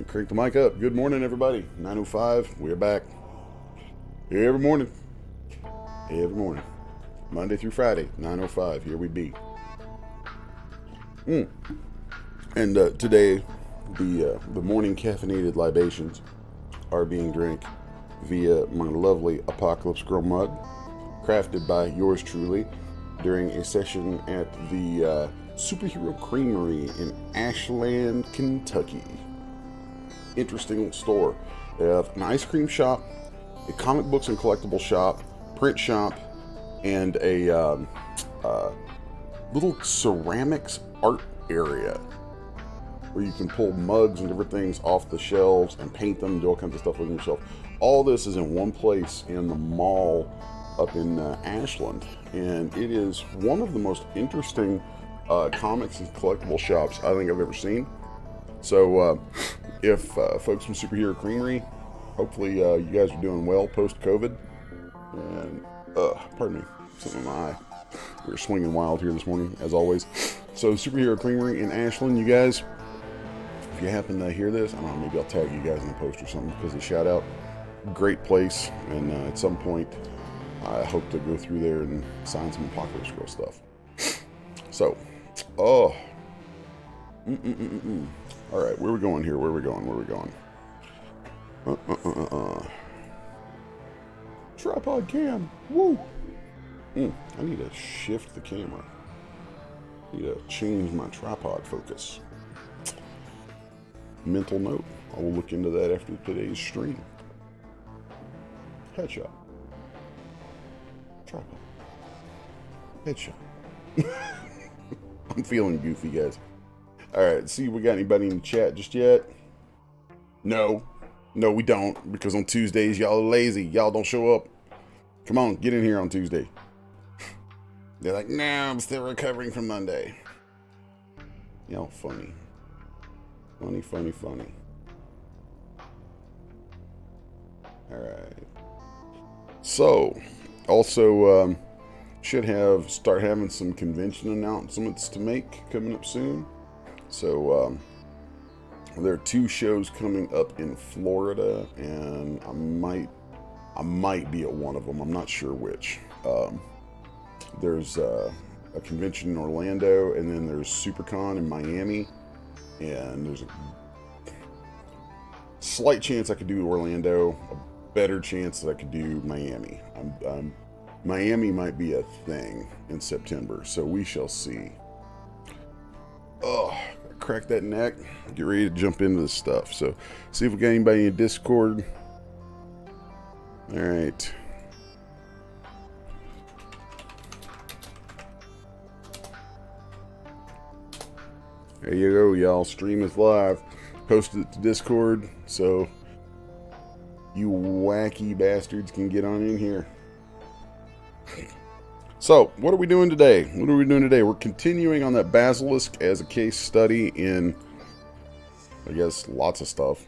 And crank the mic up. Good morning, everybody. 9:05. We're back. Every morning. Every morning. Monday through Friday, 9:05. Here we be. And today, the morning caffeinated libations are being drank via my lovely Apocalypse Girl mug, crafted by yours truly during a session at the Superhero Creamery in Ashland, Kentucky. Interesting little store. They have an ice cream shop, a comic books and collectible shop, print shop, and a little ceramics art area where you can pull mugs and different things off the shelves and paint them and do all kinds of stuff with them yourself. All this is in one place in the mall up in Ashland, and it is one of the most interesting comics and collectible shops I think I've ever seen. So if folks from Superhero Creamery, hopefully you guys are doing well post-COVID. And pardon me, something in my eye. We're swinging wild here this morning, as always. So Superhero Creamery in Ashland, you guys, if you happen to hear this, I don't know, maybe I'll tag you guys in the post or something because of the shout out. Great place, and at some point I hope to go through there and sign some Apocalypse Girl stuff. So, all right, where are we going here? Where are we going? Tripod cam. Woo! I need to shift the camera. I need to change my tripod focus. Mental note. I will look into that after today's stream. Headshot. Tripod. Headshot. I'm feeling goofy, guys. Alright, see if we got anybody in the chat just yet. No, we don't, because on Tuesdays, y'all are lazy. Y'all don't show up. Come on, get in here on Tuesday. They're like, nah, I'm still recovering from Monday. Y'all funny. Funny. Alright. So, also, should start having some convention announcements to make coming up soon. So, there are 2 shows coming up in Florida, and I might be at one of them. I'm not sure which. There's a convention in Orlando, and then there's SuperCon in Miami, and there's a slight chance I could do Orlando, a better chance that I could do Miami. Miami might be a thing in September, so we shall see. Crack that neck, get ready to jump into this stuff. So, see if we got anybody in Discord. Alright. There you go, y'all. Stream is live. Posted it to Discord, so you wacky bastards can get on in here. So, what are we doing today? We're continuing on that Basilisk as a case study in, I guess, lots of stuff.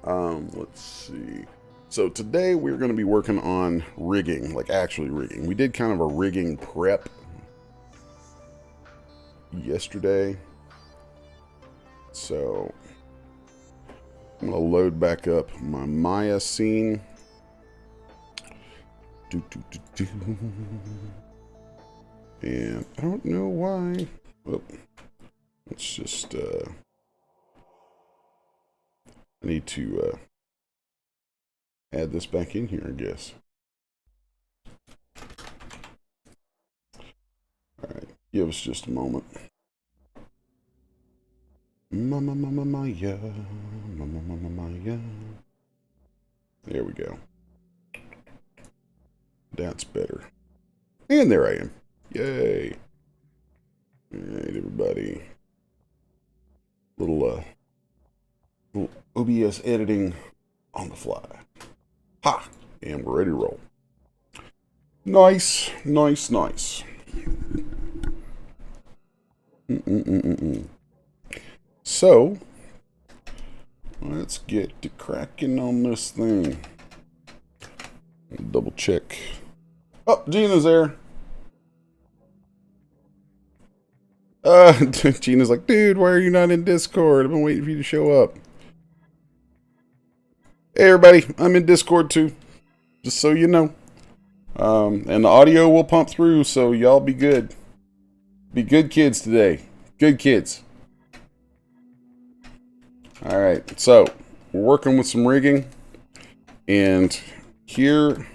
Let's see. So, today we're going to be working on rigging, like actually rigging. We did kind of a rigging prep yesterday. So, I'm going to load back up my Maya scene. And I don't know why. Well, let's just I need to add this back in here, I guess. Alright, give us just a moment. Maya. There we go. That's better. And there I am. Yay. Alright, everybody. Little OBS editing on the fly. Ha! And we're ready to roll. Nice. So, let's get to cracking on this thing. Double check. Oh, Gina's there. Gina's like, dude, why are you not in Discord? I've been waiting for you to show up. Hey, everybody, I'm in Discord too, just so you know. And the audio will pump through, so y'all be good. Be good kids today. Good kids. Alright, so we're working with some rigging. And here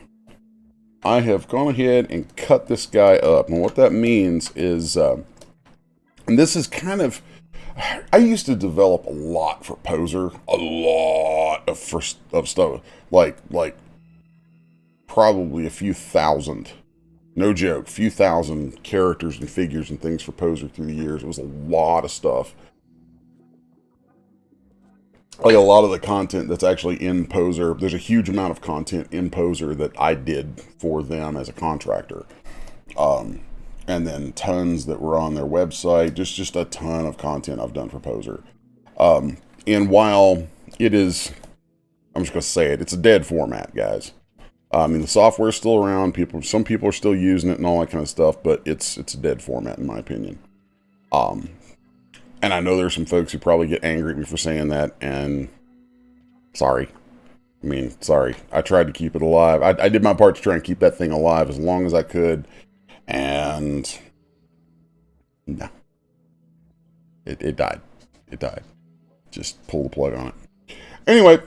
I have gone ahead and cut this guy up. And what that means is, and this is kind of, I used to develop a lot for Poser. A lot of stuff. Like probably a few thousand. No joke, a few thousand characters and figures and things for Poser through the years. It was a lot of stuff. Like a lot of the content that's actually in Poser, there's a huge amount of content in Poser that I did for them as a contractor. And then tons that were on their website, just a ton of content I've done for Poser. And while it is, I'm just going to say it, it's a dead format, guys. I mean, the software's still around. Some people are still using it and all that kind of stuff, but it's a dead format in my opinion. And I know there's some folks who probably get angry at me for saying that, and sorry. I mean, sorry. I tried to keep it alive. I did my part to try and keep that thing alive as long as I could, and no. It died. It died. Just pull the plug on it. Anyway,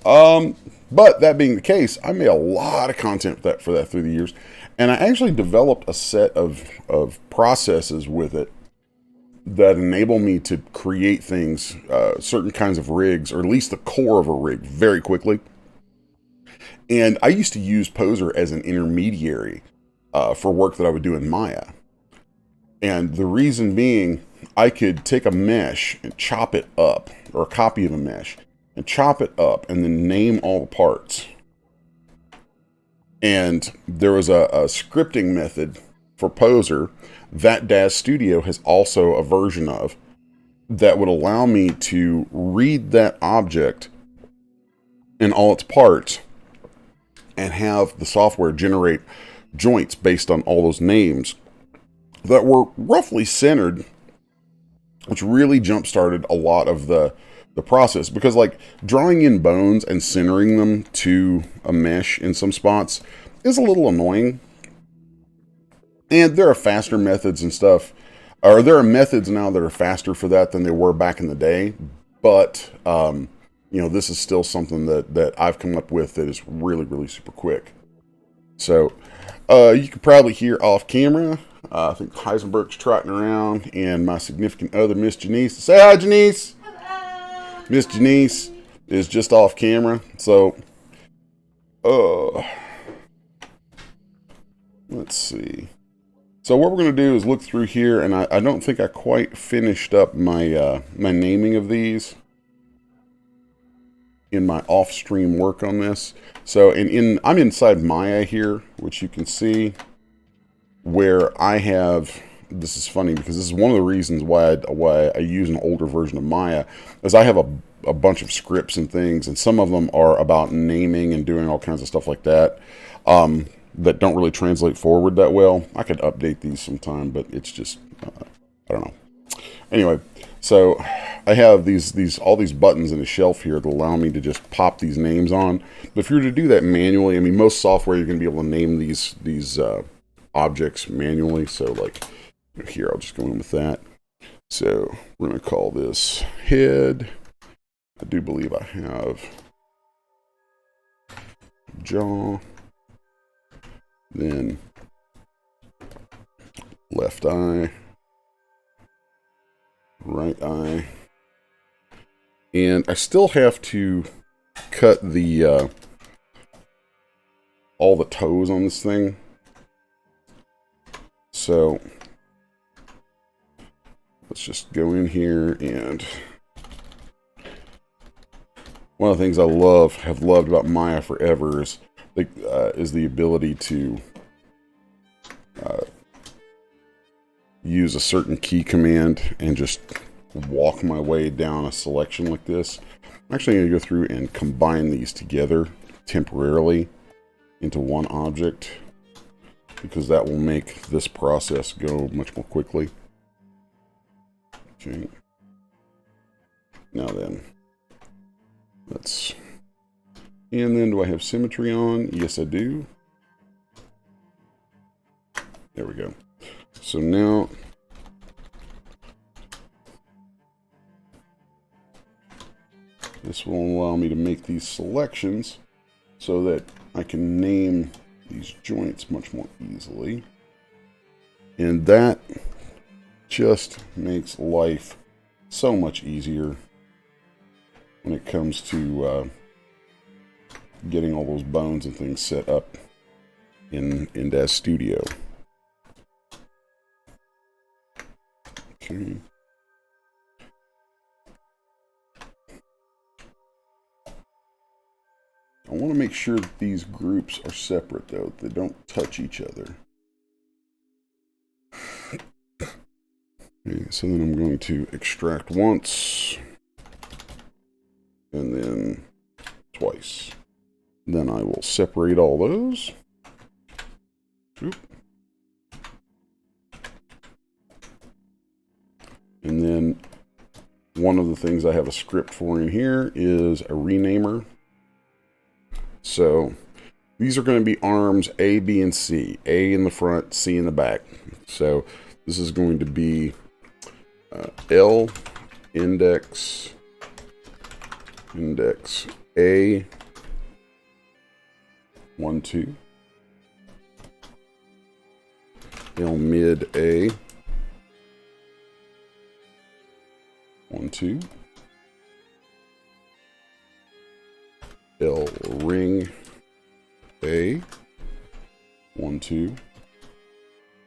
but that being the case, I made a lot of content for that through the years, and I actually developed a set of processes with it that enable me to create things, certain kinds of rigs, or at least the core of a rig, very quickly. And I used to use Poser as an intermediary for work that I would do in Maya. And the reason being, I could take a mesh and chop it up, or a copy of a mesh, and chop it up, and then name all the parts. And there was a scripting method for Poser that Manga Studio has also a version of that would allow me to read that object in all its parts and have the software generate joints based on all those names that were roughly centered, which really jump-started a lot of the process. Because like drawing in bones and centering them to a mesh in some spots is a little annoying. And there are faster methods and stuff, or there are methods now that are faster for that than they were back in the day. But, you know, this is still something that I've come up with that is really, really super quick. So, you can probably hear off camera, I think Heisenberg's trotting around, and my significant other, Miss Janice. Say hi, Janice! Hello! Miss Janice is just off camera, so, let's see. So what we're going to do is look through here, and I don't think I quite finished up my my naming of these in my off-stream work on this. So I'm inside Maya here, which you can see where I have. This is funny because this is one of the reasons why I use an older version of Maya, is I have a bunch of scripts and things, and some of them are about naming and doing all kinds of stuff like that. That don't really translate forward that well. I could update these sometime, but it's just, I don't know. Anyway, so I have all these buttons in a shelf here that allow me to just pop these names on. But if you were to do that manually, I mean, most software you're going to be able to name these objects manually. So like here, I'll just go in with that. So we're going to call this head. I do believe I have jaw. Then left eye, right eye, and I still have to cut the all the toes on this thing. So let's just go in here, and one of the things I have loved about Maya forever is the ability to use a certain key command and just walk my way down a selection like this. I'm actually going to go through and combine these together temporarily into one object, because that will make this process go much more quickly. Okay. Now then, and then do I have symmetry on? Yes, I do. There we go. So now, this will allow me to make these selections so that I can name these joints much more easily. And that just makes life so much easier when it comes to getting all those bones and things set up in Manga Studio. Okay. I want to make sure that these groups are separate, though. They don't touch each other. Okay, so then I'm going to extract once, and then twice. Then I will separate all those. Oop. And then one of the things I have a script for in here is a renamer. So these are going to be arms A, B, and C. A in the front, C in the back. So this is going to be L, index A, 1, 2. L mid A, 1, 2. L ring A, 1, 2.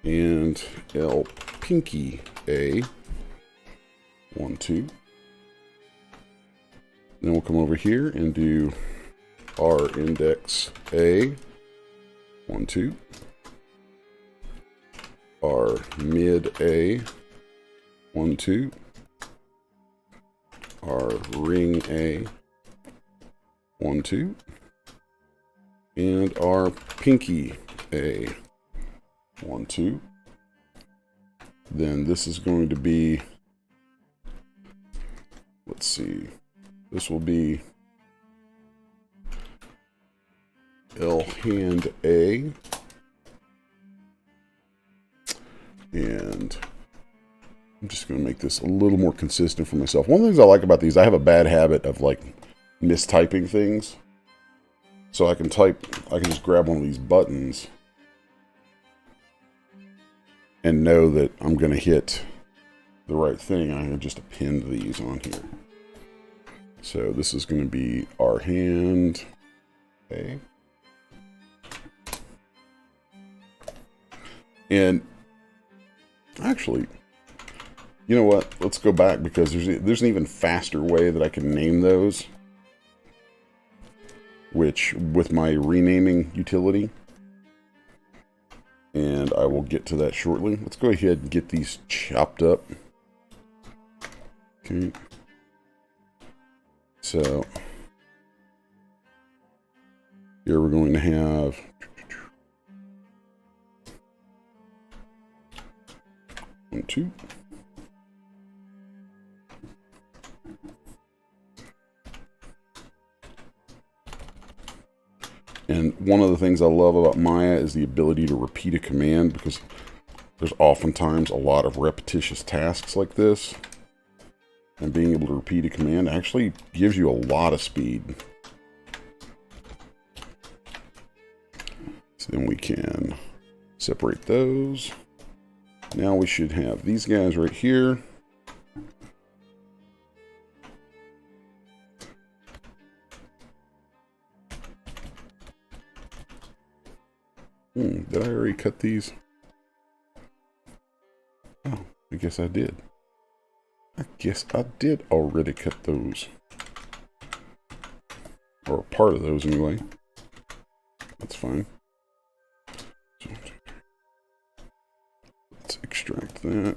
And L pinky A, 1, 2. Then we'll come over here and do R index A, 1, 2. R mid A, 1, 2. R ring A, 1, 2. And our pinky A, 1, 2. Then this is going to be, let's see, this will be L hand A, and I'm just going to make this a little more consistent for myself. One of the things I like about these, I have a bad habit of like mistyping things. So I can just grab one of these buttons and know that I'm going to hit the right thing. I can just append these on here. So this is going to be our hand A. And actually, you know what? Let's go back, because there's an even faster way that I can name those, which with my renaming utility, and I will get to that shortly. Let's go ahead and get these chopped up. Okay. So here we're going to have 1, 2. And one of the things I love about Maya is the ability to repeat a command, because there's oftentimes a lot of repetitious tasks like this. And being able to repeat a command actually gives you a lot of speed. So then we can separate those. Now we should have these guys right here. Did I already cut these? Oh, I guess I did. I guess I did already cut those. Or part of those anyway. That's fine. Let's extract that.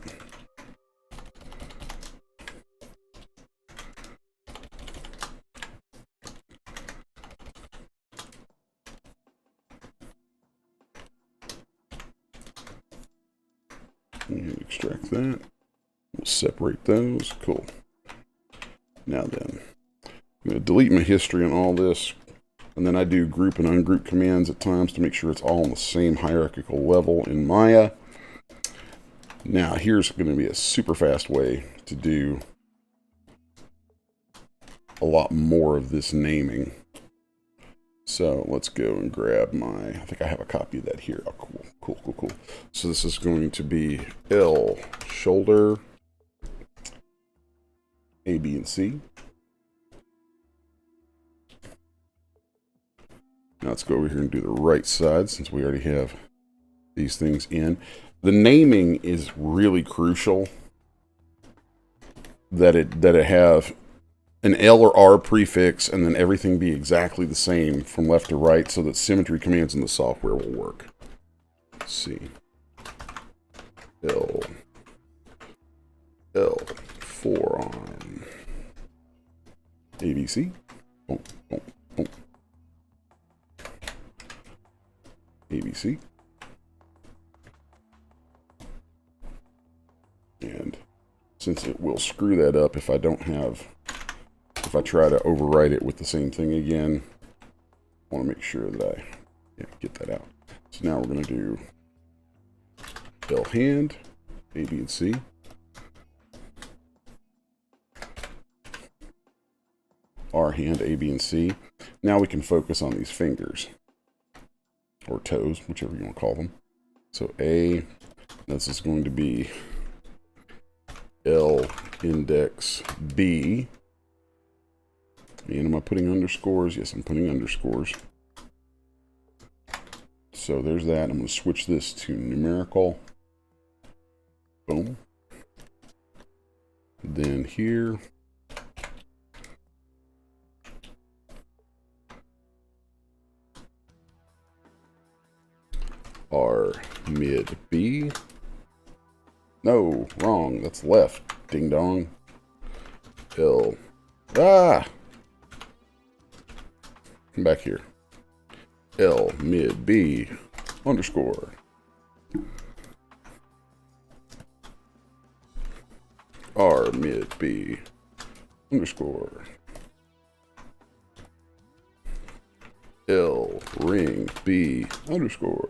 And extract that. We'll separate those. Cool. Now then, I'm going to delete my history on all this. And then I do group and ungroup commands at times to make sure it's all on the same hierarchical level in Maya. Now, here's going to be a super fast way to do a lot more of this naming. So let's go and grab my, I think I have a copy of that here. Oh, cool, cool, cool, cool. So this is going to be L, shoulder, A, B, and C. Now let's go over here and do the right side since we already have these things in. The naming is really crucial that it have an L or R prefix and then everything be exactly the same from left to right so that symmetry commands in the software will work. Let's see. L 4 on ABC. Boom, boom, boom. ABC. And since it will screw that up if I don't have, if I try to overwrite it with the same thing again, I want to make sure that I get that out. So now we're going to do L hand, A, B, and C. R hand, A, B, and C. Now we can focus on these fingers. Or toes, whichever you want to call them. So A, this is going to be L index B. And am I putting underscores? Yes, I'm putting underscores. So there's that. I'm going to switch this to numerical. Boom. Then here. R mid B. No, wrong. That's left. Ding dong. L. Ah! Come back here. L mid B underscore. R mid B underscore. L ring B underscore.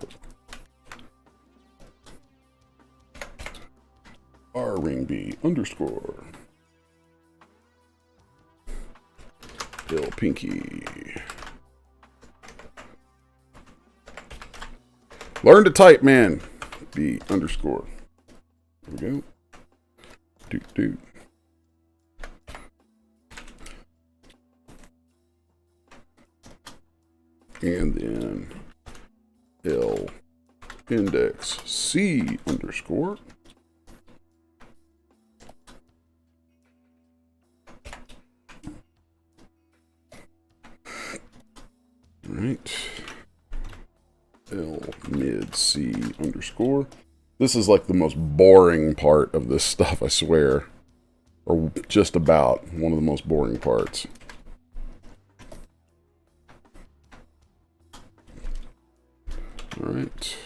R ring B underscore. L pinky. Learn to type, man. B underscore. There we go. Doot doot. And then L index C underscore. All right. L mid C underscore. This is like the most boring part of this stuff, I swear. Or just about one of the most boring parts. All right.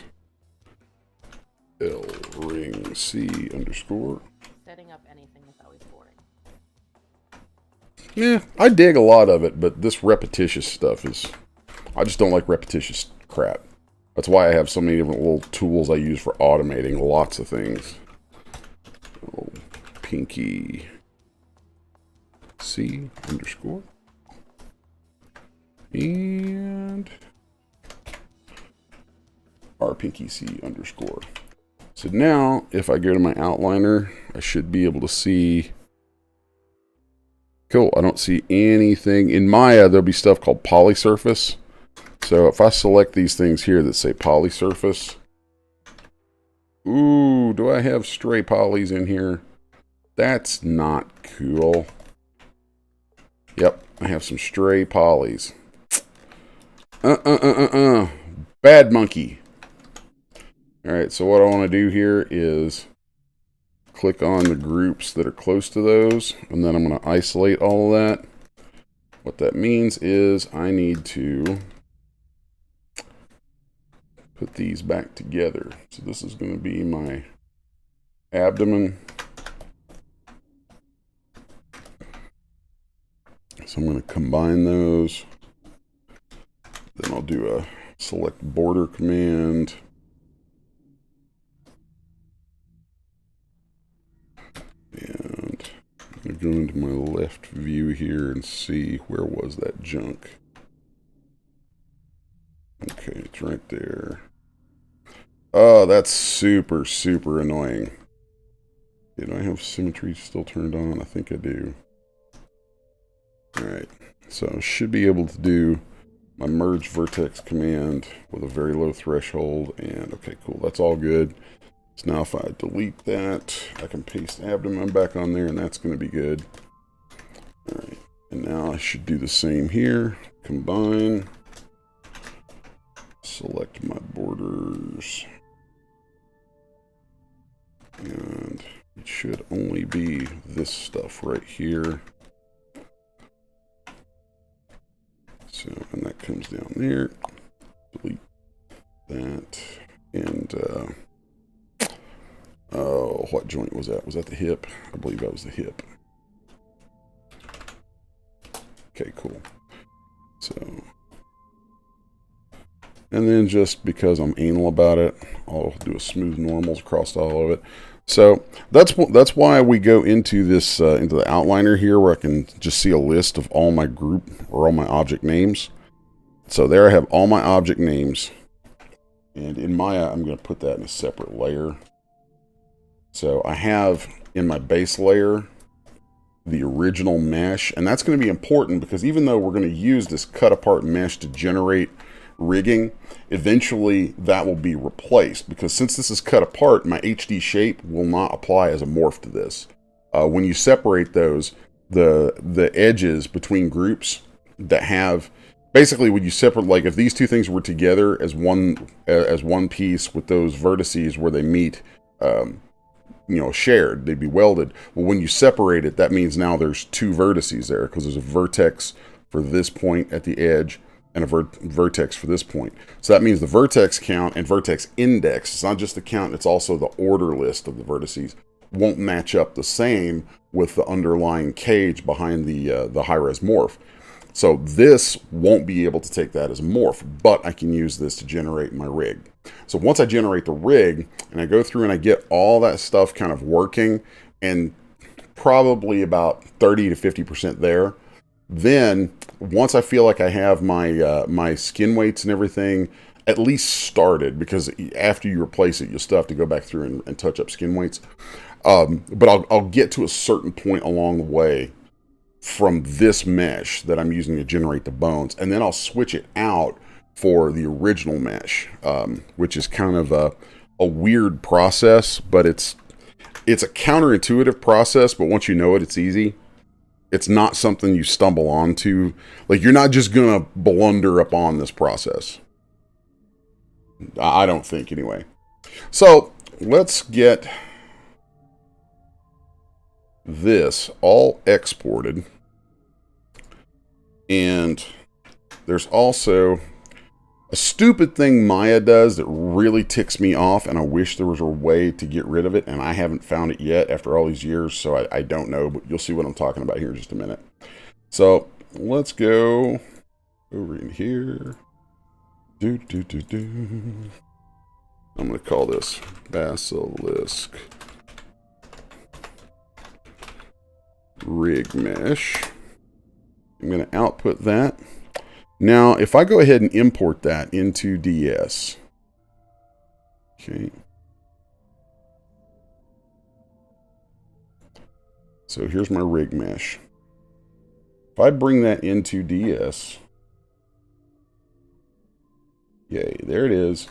L ring C underscore. Setting up anything is always boring. Yeah, I dig a lot of it, but this repetitious stuff is... I just don't like repetitious crap. That's why I have so many different little tools I use for automating lots of things. Oh, pinky C underscore. And R pinky C underscore. So now, if I go to my outliner, I should be able to see... Cool, I don't see anything. In Maya, there'll be stuff called polysurface. So if I select these things here that say polysurface, ooh, do I have stray polys in here? That's not cool. Yep, I have some stray polys. Bad monkey. All right, so what I want to do here is click on the groups that are close to those, and then I'm going to isolate all of that. What that means is I need to put these back together. So this is going to be my abdomen. So I'm going to combine those. Then I'll do a select border command. And I'm going to go into my left view here and see where was that junk. Okay, it's right there. Oh, that's super, super annoying. Do I have symmetry still turned on? I think I do. Alright, so I should be able to do my merge vertex command with a very low threshold. And okay, cool, that's all good. So now if I delete that, I can paste abdomen back on there, and that's going to be good. Alright, and now I should do the same here. Combine. Select my borders. And it should only be this stuff right here. So, and that comes down there. Delete that. And, oh, what joint was that? Was that the hip? I believe that was the hip. Okay, cool. So, and then just because I'm anal about it, I'll do a smooth normals across all of it. So that's why we go into this into the outliner here, where I can just see a list of all my group or all my object names. So there I have all my object names, and in Maya I'm going to put that in a separate layer. So I have in my base layer the original mesh, and that's going to be important because even though we're going to use this cut apart mesh to generate rigging, eventually that will be replaced, because since this is cut apart, my HD shape will not apply as a morph to this. When you separate those, the edges between groups that have, basically when you separate, like if these two things were together as one piece with those vertices where they meet, shared, they'd be welded. Well, when you separate it, that means now there's two vertices there, because there's a vertex for this point at the edge and a vertex for this point. So that means the vertex count and vertex index, it's not just the count, it's also the order list of the vertices, won't match up the same with the underlying cage behind the high-res morph. So this won't be able to take that as a morph, but I can use this to generate my rig. So once I generate the rig, and I go through and I get all that stuff kind of working, and probably about 30 to 50% there, then once I feel like I have my my skin weights and everything at least started, because after you replace it, you'll still have to go back through and touch up skin weights. But I'll get to a certain point along the way from this mesh that I'm using to generate the bones, and then I'll switch it out for the original mesh, which is kind of a weird process, but it's a counterintuitive process, but once you know it, it's easy. It's not something you stumble onto. Like, you're not just going to blunder upon this process. I don't think, anyway. So, let's get this all exported. And there's also a stupid thing Maya does that really ticks me off, and I wish there was a way to get rid of it, and I haven't found it yet after all these years, so I don't know, but you'll see what I'm talking about here in just a minute. So let's go over in here. I'm going to call this Basilisk Rig Mesh. I'm going to output that. Now, if I go ahead and import that into DS, okay. So here's my rig mesh. If I bring that into DS, yay, there it is.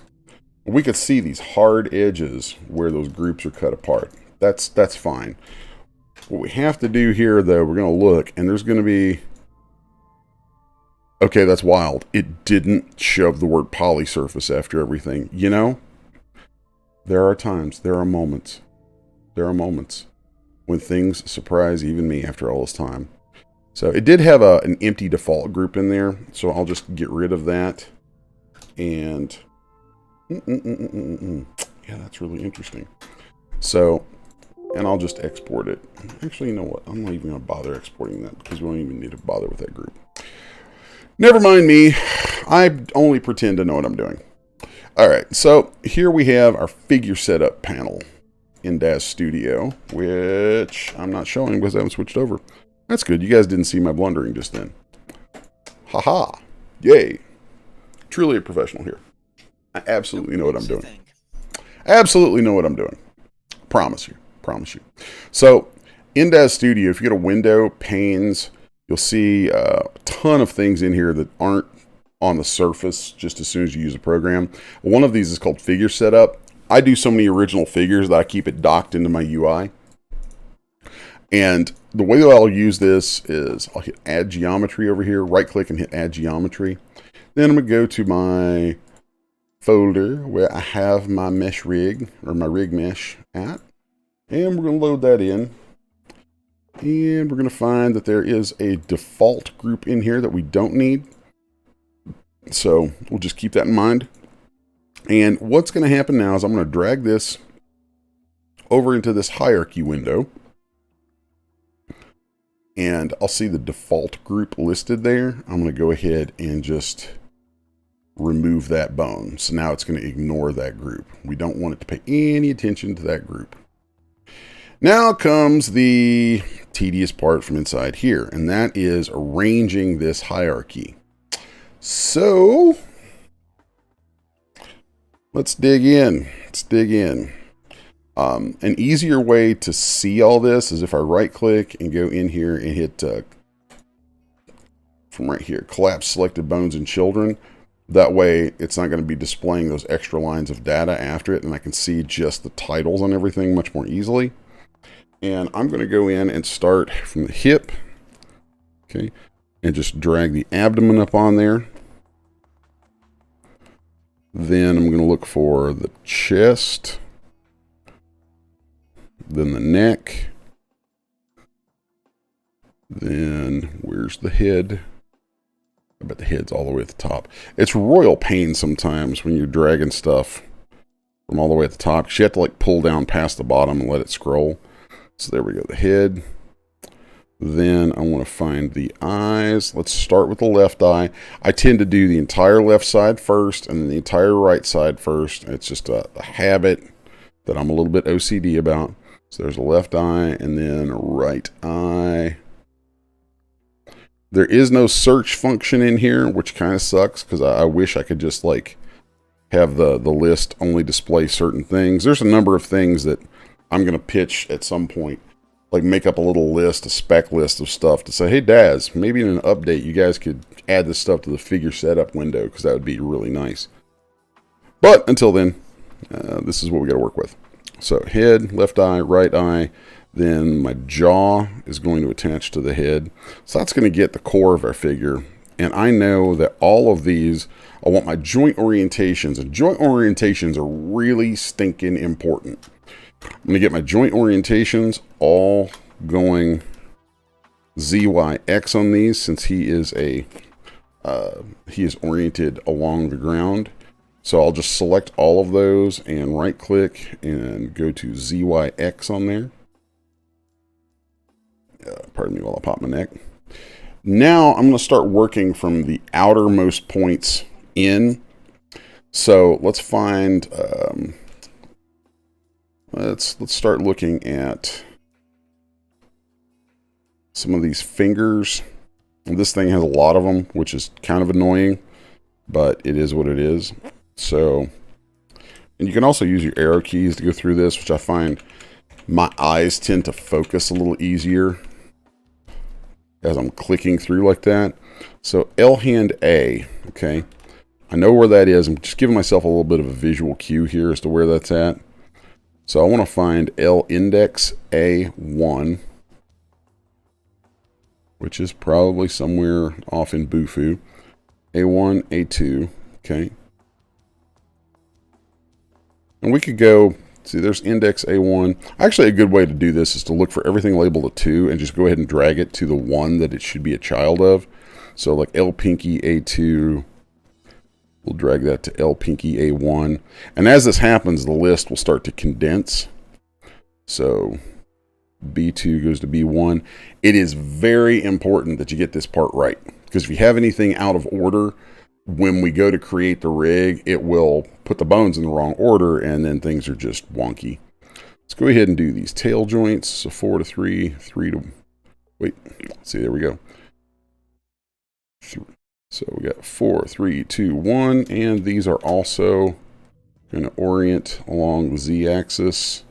We could see these hard edges where those groups are cut apart. That's fine. What we have to do here, though, we're going to look, and there's going to be, okay, that's wild. It didn't shove the word polysurface after everything. You know, there are times, there are moments when things surprise even me after all this time. So it did have an empty default group in there, so I'll just get rid of that. And yeah, that's really interesting. So and I'll just export it. Actually, you know what? I'm not even going to bother exporting that because we don't even need to bother with that group. Never mind me. I only pretend to know what I'm doing. All right, so here we have our figure setup panel in Manga Studio, which I'm not showing because I haven't switched over. That's good. You guys didn't see my blundering just then. Haha. Yay. Truly a professional here. I absolutely know what I'm doing. Absolutely know what I'm doing. Promise you. Promise you. So, in Manga Studio, if you go to Window, Panes, you'll see a ton of things in here that aren't on the surface just as soon as you use a program. One of these is called Figure Setup. I do so many original figures that I keep it docked into my UI. And the way that I'll use this is I'll hit Add Geometry over here, right click and hit Add Geometry. Then I'm going to go to my folder where I have my mesh rig, or my rig mesh at. And we're going to load that in. And we're going to find that there is a default group in here that we don't need. So we'll just keep that in mind. And what's going to happen now is I'm going to drag this over into this hierarchy window. And I'll see the default group listed there. I'm going to go ahead and just remove that bone. So now it's going to ignore that group. We don't want it to pay any attention to that group. Now comes the tedious part from inside here, and that is arranging this hierarchy. So let's dig in. An easier way to see all this is if I right click and go in here and hit from right here, collapse selected bones and children. That way it's not going to be displaying those extra lines of data after it, and I can see just the titles on everything much more easily. And I'm going to go in and start from the hip, okay, and just drag the abdomen up on there. Then I'm going to look for the chest, then the neck, then where's the head? I bet the head's all the way at the top. It's royal pain sometimes when you're dragging stuff from all the way at the top, because you have to like pull down past the bottom and let it scroll. So there we go, the head. Then I want to find the eyes. Let's start with the left eye. I tend to do the entire left side first and then the entire right side first. It's just a habit that I'm a little bit OCD about. So there's a left eye and then a right eye. There is no search function in here, which kind of sucks because I wish I could just like have the list only display certain things. There's a number of things that I'm going to pitch at some point, like make up a little list, a spec list of stuff to say, hey Daz, maybe in an update you guys could add this stuff to the figure setup window because that would be really nice. But until then, this is what we got to work with. So head, left eye, right eye, then my jaw is going to attach to the head. So that's going to get the core of our figure. And I know that all of these, I want my joint orientations, and joint orientations are really stinking important. I'm going to get my joint orientations all going ZYX on these, since he is oriented along the ground. So I'll just select all of those and right click and go to ZYX on there. Pardon me while I pop my neck. Now I'm going to start working from the outermost points in. So let's find, let's start looking at some of these fingers. And this thing has a lot of them, which is kind of annoying, but it is what it is. So, and you can also use your arrow keys to go through this, which I find my eyes tend to focus a little easier as I'm clicking through like that. So L hand A, okay. I know where that is. I'm just giving myself a little bit of a visual cue here as to where that's at. So I want to find L index A1, which is probably somewhere off in Bufu. A1, A2, okay. And we could go, see there's index A1. Actually a good way to do this is to look for everything labeled a 2 and just go ahead and drag it to the one that it should be a child of. So like L pinky A2, we'll drag that to L pinky A1. And as this happens, the list will start to condense. So B2 goes to B1. It is very important that you get this part right, because if you have anything out of order, when we go to create the rig, it will put the bones in the wrong order, and then things are just wonky. Let's go ahead and do these tail joints. So 4 to 3, 3 to, wait, let's see, there we go. So we got 4, 3, 2, 1, and these are also going to orient along the Z-axis.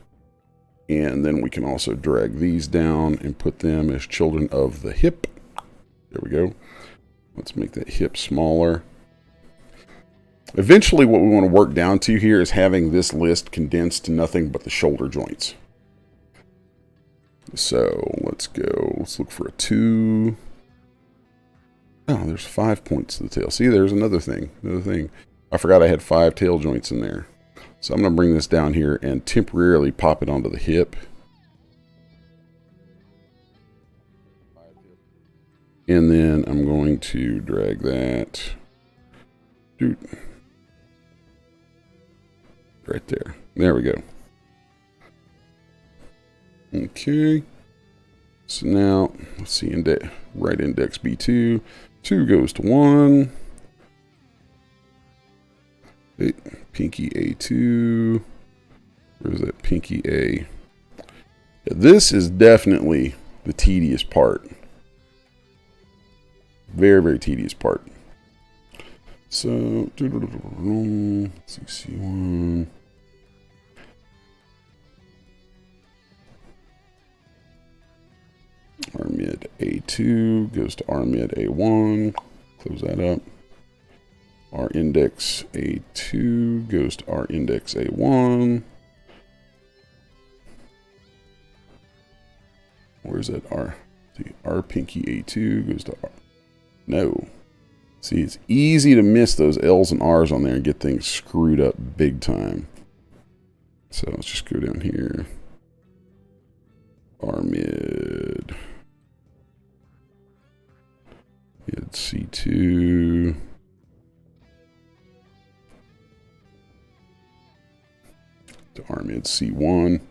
And then we can also drag these down and put them as children of the hip. There we go. Let's make that hip smaller. Eventually what we want to work down to here is having this list condensed to nothing but the shoulder joints. So let's go, let's look for a 2. Oh, there's 5 points to the tail. See, there's another thing. I forgot I had 5 tail joints in there. So I'm going to bring this down here and temporarily pop it onto the hip. And then I'm going to drag that right there. There we go. Okay. So now, let's see, right index B2. 2 goes to 1. Pinky A2. Where's that pinky A? Yeah, this is definitely the tedious part. Very, very tedious part. So, let's see, C1. R mid A2 goes to R mid A1. Close that up. R index A2 goes to R index A1. Where's that R? See, R pinky A2 goes to R. No. See, it's easy to miss those L's and R's on there and get things screwed up big time. So let's just go down here. R mid. Mid C2. To R mid C1.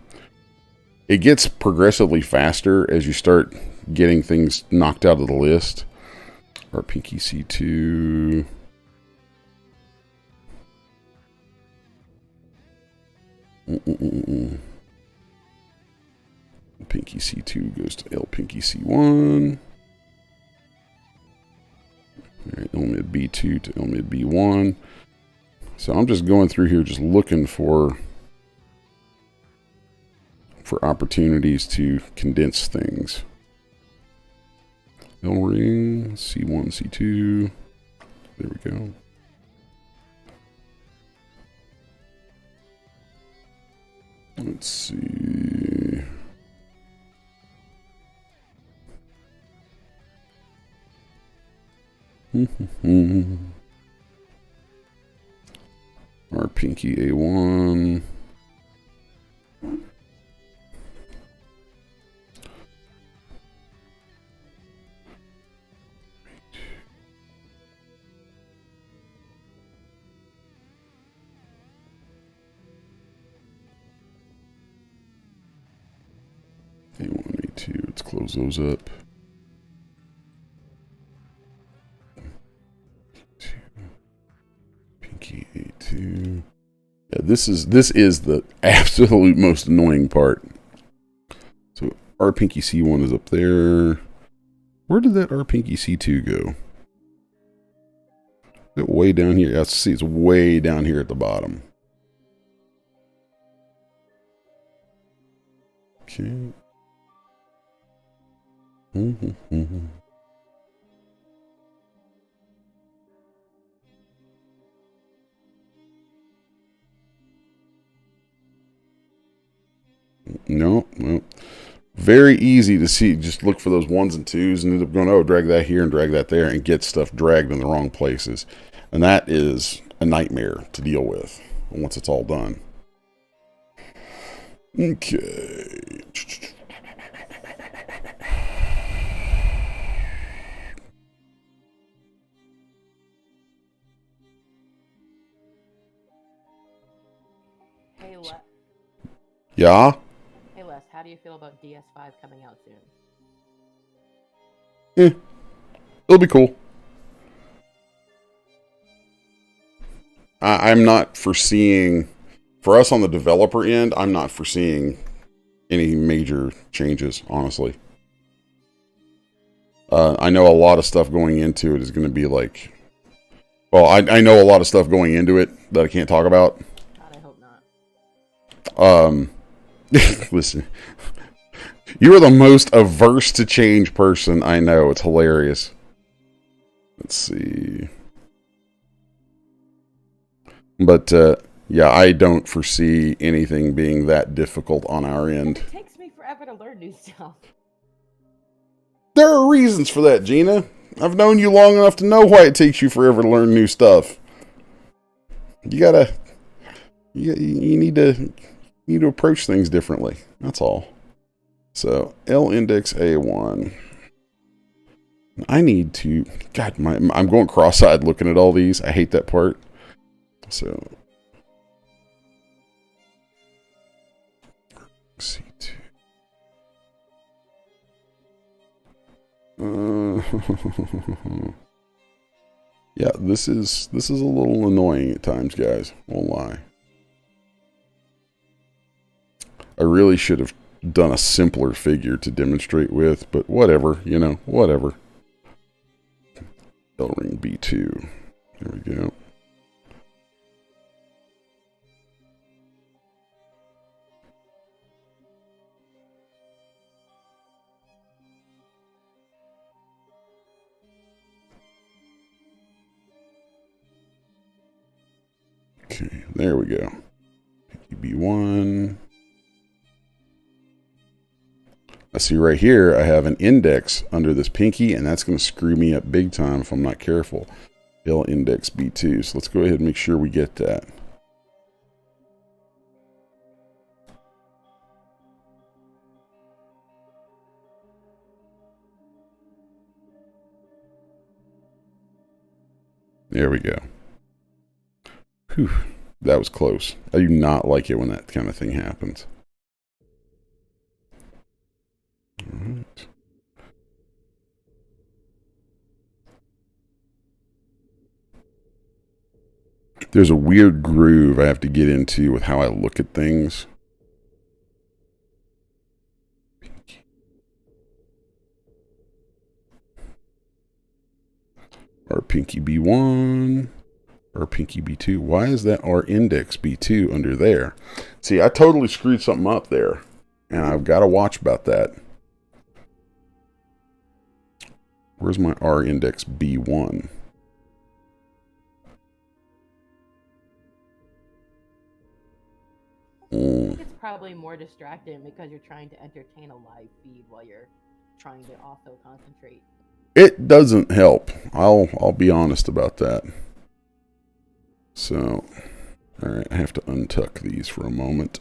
It gets progressively faster as you start getting things knocked out of the list. R pinky C2. Pinky C2 goes to L pinky C1. All right, L mid B2 to L mid B1. So I'm just going through here just looking for opportunities to condense things. L ring, C1, C2. There we go. Let's see. Our pinky A1. A1, A2, let's close those up. Pinky A2. Yeah, this is the absolute most annoying part. So our pinky C1 is up there. Where did that R pinky C2 go? Is it way down here? Yeah, see, it's way down here at the bottom. Okay. No. Very easy to see. Just look for those 1s and 2s and end up going, oh, drag that here and drag that there, and get stuff dragged in the wrong places. And that is a nightmare to deal with once it's all done. Okay. Hey, what? Yeah? Hey, Les, how do you feel about DS5 coming out soon? It'll be cool. I'm not foreseeing, for us on the developer end, I'm not foreseeing any major changes, honestly. I know a lot of stuff going into it is going to be like, well, I know a lot of stuff going into it that I can't talk about. God, I hope not. Listen, you are the most averse to change person I know. It's hilarious. Let's see. But, yeah, I don't foresee anything being that difficult on our end. It takes me forever to learn new stuff. There are reasons for that, Gina. I've known you long enough to know why it takes you forever to learn new stuff. You need to approach things differently. That's all. So, L index A1. I need to, God, I'm going cross-eyed looking at all these. I hate that part. So, C2. Yeah, this is a little annoying at times, guys. Won't lie. I really should have done a simpler figure to demonstrate with, but whatever, you know, whatever. L-ring B2. There we go. Okay, there we go. B1. I see right here, I have an index under this pinky, and that's going to screw me up big time if I'm not careful. L index B2. So let's go ahead and make sure we get that. There we go. Whew, that was close. I do not like it when that kind of thing happens. All right. There's a weird groove I have to get into with how I look at things. Our pinky B1. Or pinky B2. Why is that R index B2 under there? See, I totally screwed something up there. And I've got to watch about that. Where's my R index B1? I think it's probably more distracting because you're trying to entertain a live feed while you're trying to also concentrate. It doesn't help. I'll be honest about that. So, all right, I have to untuck these for a moment.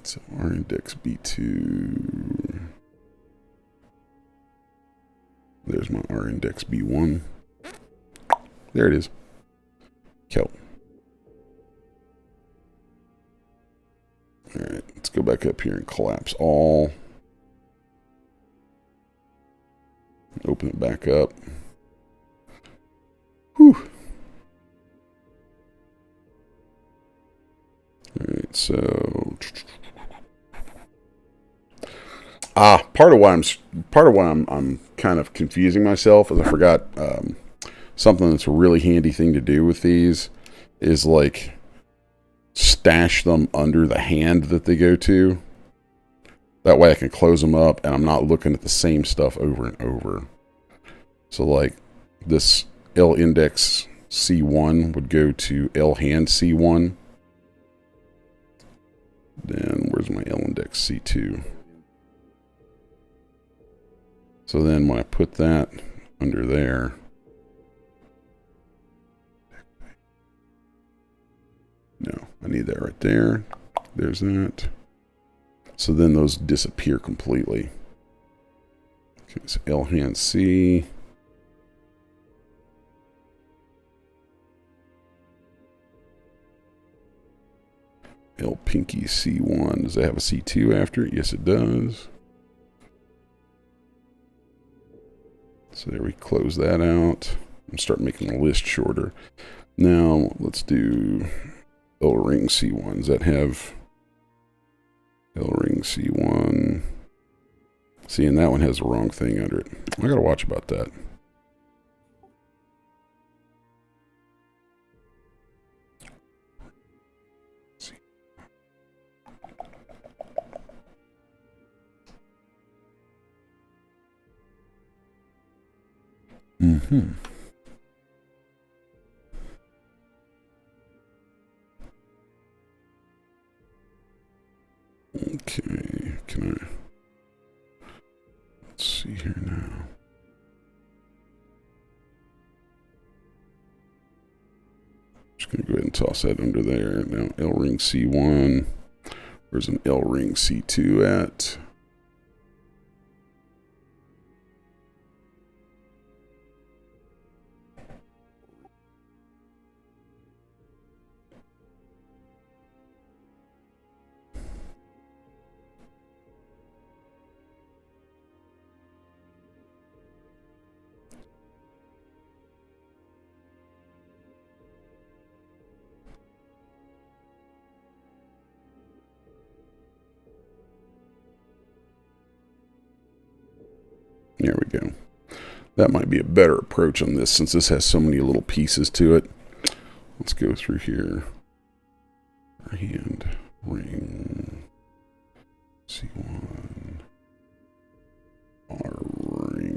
So R index B2. There's my R index B1. There it is. Kelp. All right, let's go back up here and collapse all. Open it back up. Whew. All right, so part of why I'm kind of confusing myself is I forgot something that's a really handy thing to do with these is like stash them under the hand that they go to. That way I can close them up and I'm not looking at the same stuff over and over. So like this L index C1 would go to L hand C1. Then where's my L index C2? So then when I put that under there, no, I need that right there. There's that. So then those disappear completely. Okay, so L hand C. L pinky C1. Does it have a C2 after it? Yes, it does. So there we close that out. And start making the list shorter. Now let's do L ring C1. Does that have L ring C1? See, and that one has the wrong thing under it. I gotta watch about that. Mm-hmm. Okay, can I... Let's see here now. Just going to go ahead and toss that under there. Now L ring C1. Where's an L ring C2 at? There we go. That might be a better approach on this since this has so many little pieces to it. Let's go through here. Our hand, ring, C1, R, ring.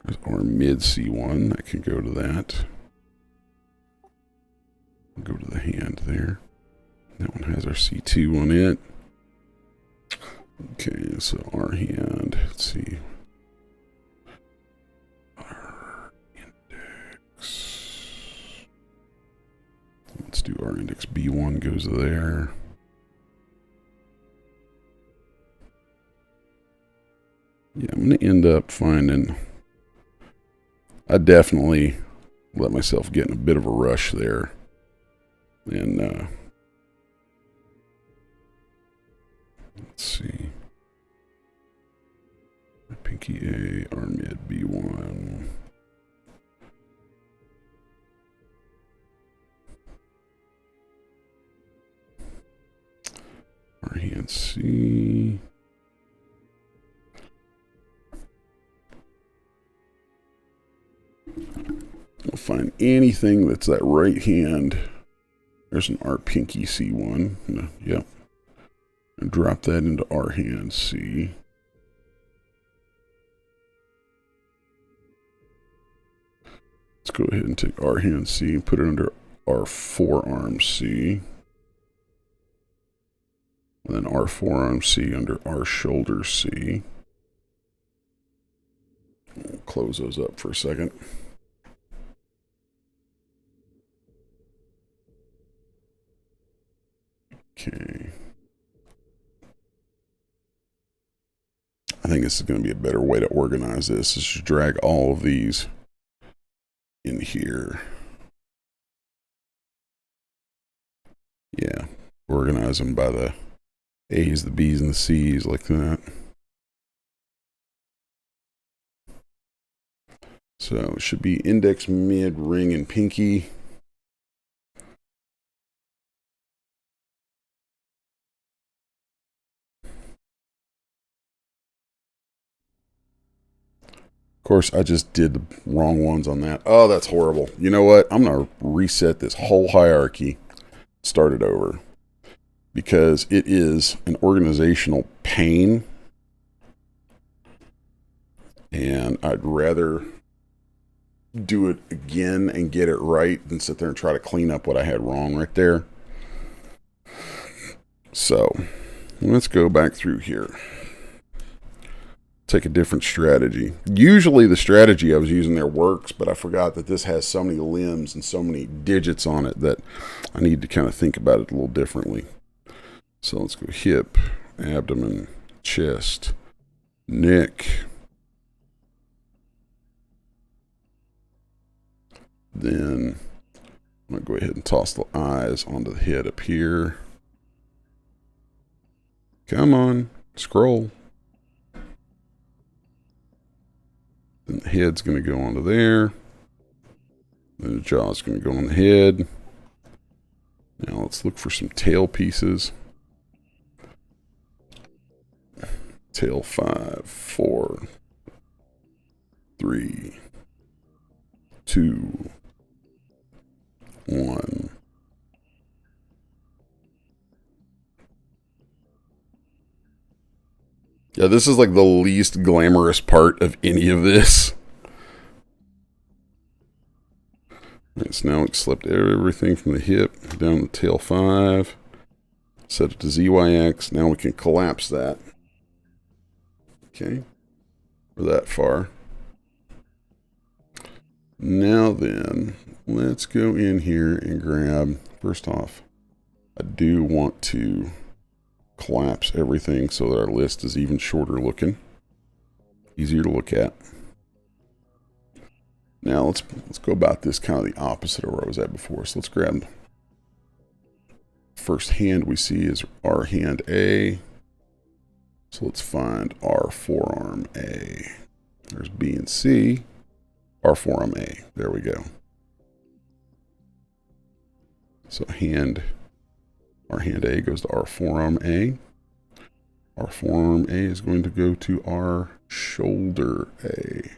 There's R mid C1. I can go to that. Go to the hand there. That one has our C2 on it. Okay, so our hand, let's see. Our index. Let's do our index B1 goes there. Yeah, I'm going to end up finding... I definitely let myself get in a bit of a rush there. And, let's see. Pinky A, R mid B1. R hand C. I'll find anything that's that right hand. There's an R pinky C1. No, yep. And drop that into R hand C. Let's go ahead and take R hand C and put it under R forearm C. And then R forearm C under R shoulder C. We'll close those up for a second. Okay. I think this is going to be a better way to organize this. Is to drag all of these in here. Yeah. Organize them by the A's, the B's, and the C's like that. So it should be index, mid, ring, and pinky. Of course, I just did the wrong ones on that. Oh, that's horrible. You know what? I'm going to reset this whole hierarchy. Start it over. Because it is an organizational pain. And I'd rather do it again and get it right than sit there and try to clean up what I had wrong right there. So, let's go back through here. Take a different strategy. Usually the strategy I was using there works, but I forgot that this has so many limbs and so many digits on it that I need to kind of think about it a little differently. So let's go hip, abdomen, chest, neck. Then I'm going to go ahead and toss the eyes onto the head up here. Come on, scroll. Then the head's going to go onto there. Then the jaw's going to go on the head. Now let's look for some tail pieces. Tail 5, 4, 3, 2, 1. Yeah, this is like the least glamorous part of any of this. Right, so now we select everything from the hip down to tail 5. Set it to ZYX. Now we can collapse that. Okay. Or that far. Now then, let's go in here and grab, first off, I do want to collapse everything so that our list is even shorter looking. Easier to look at. Now let's go about this kind of the opposite of where I was at before. So let's grab, first hand we see is our hand A. So let's find our forearm A. There's B and C. Our forearm A. There we go. So our hand A goes to our forearm A. Our forearm A is going to go to our shoulder A.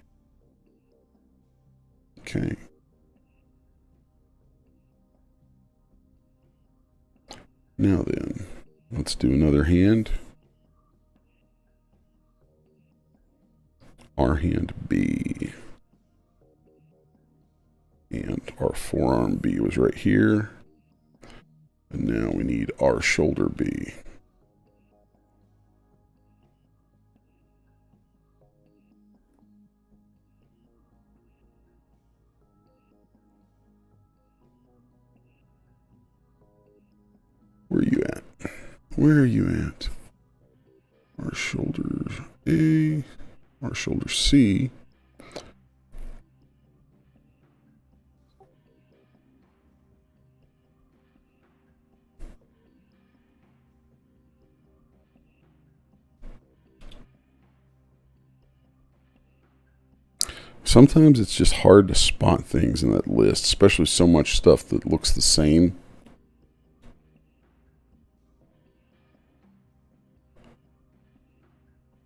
Okay. Now then, let's do another hand. Our hand B. And our forearm B was right here. And now we need our shoulder B. Where are you at? Where are you at? Our shoulder A, our shoulder C. Sometimes it's just hard to spot things in that list, especially so much stuff that looks the same.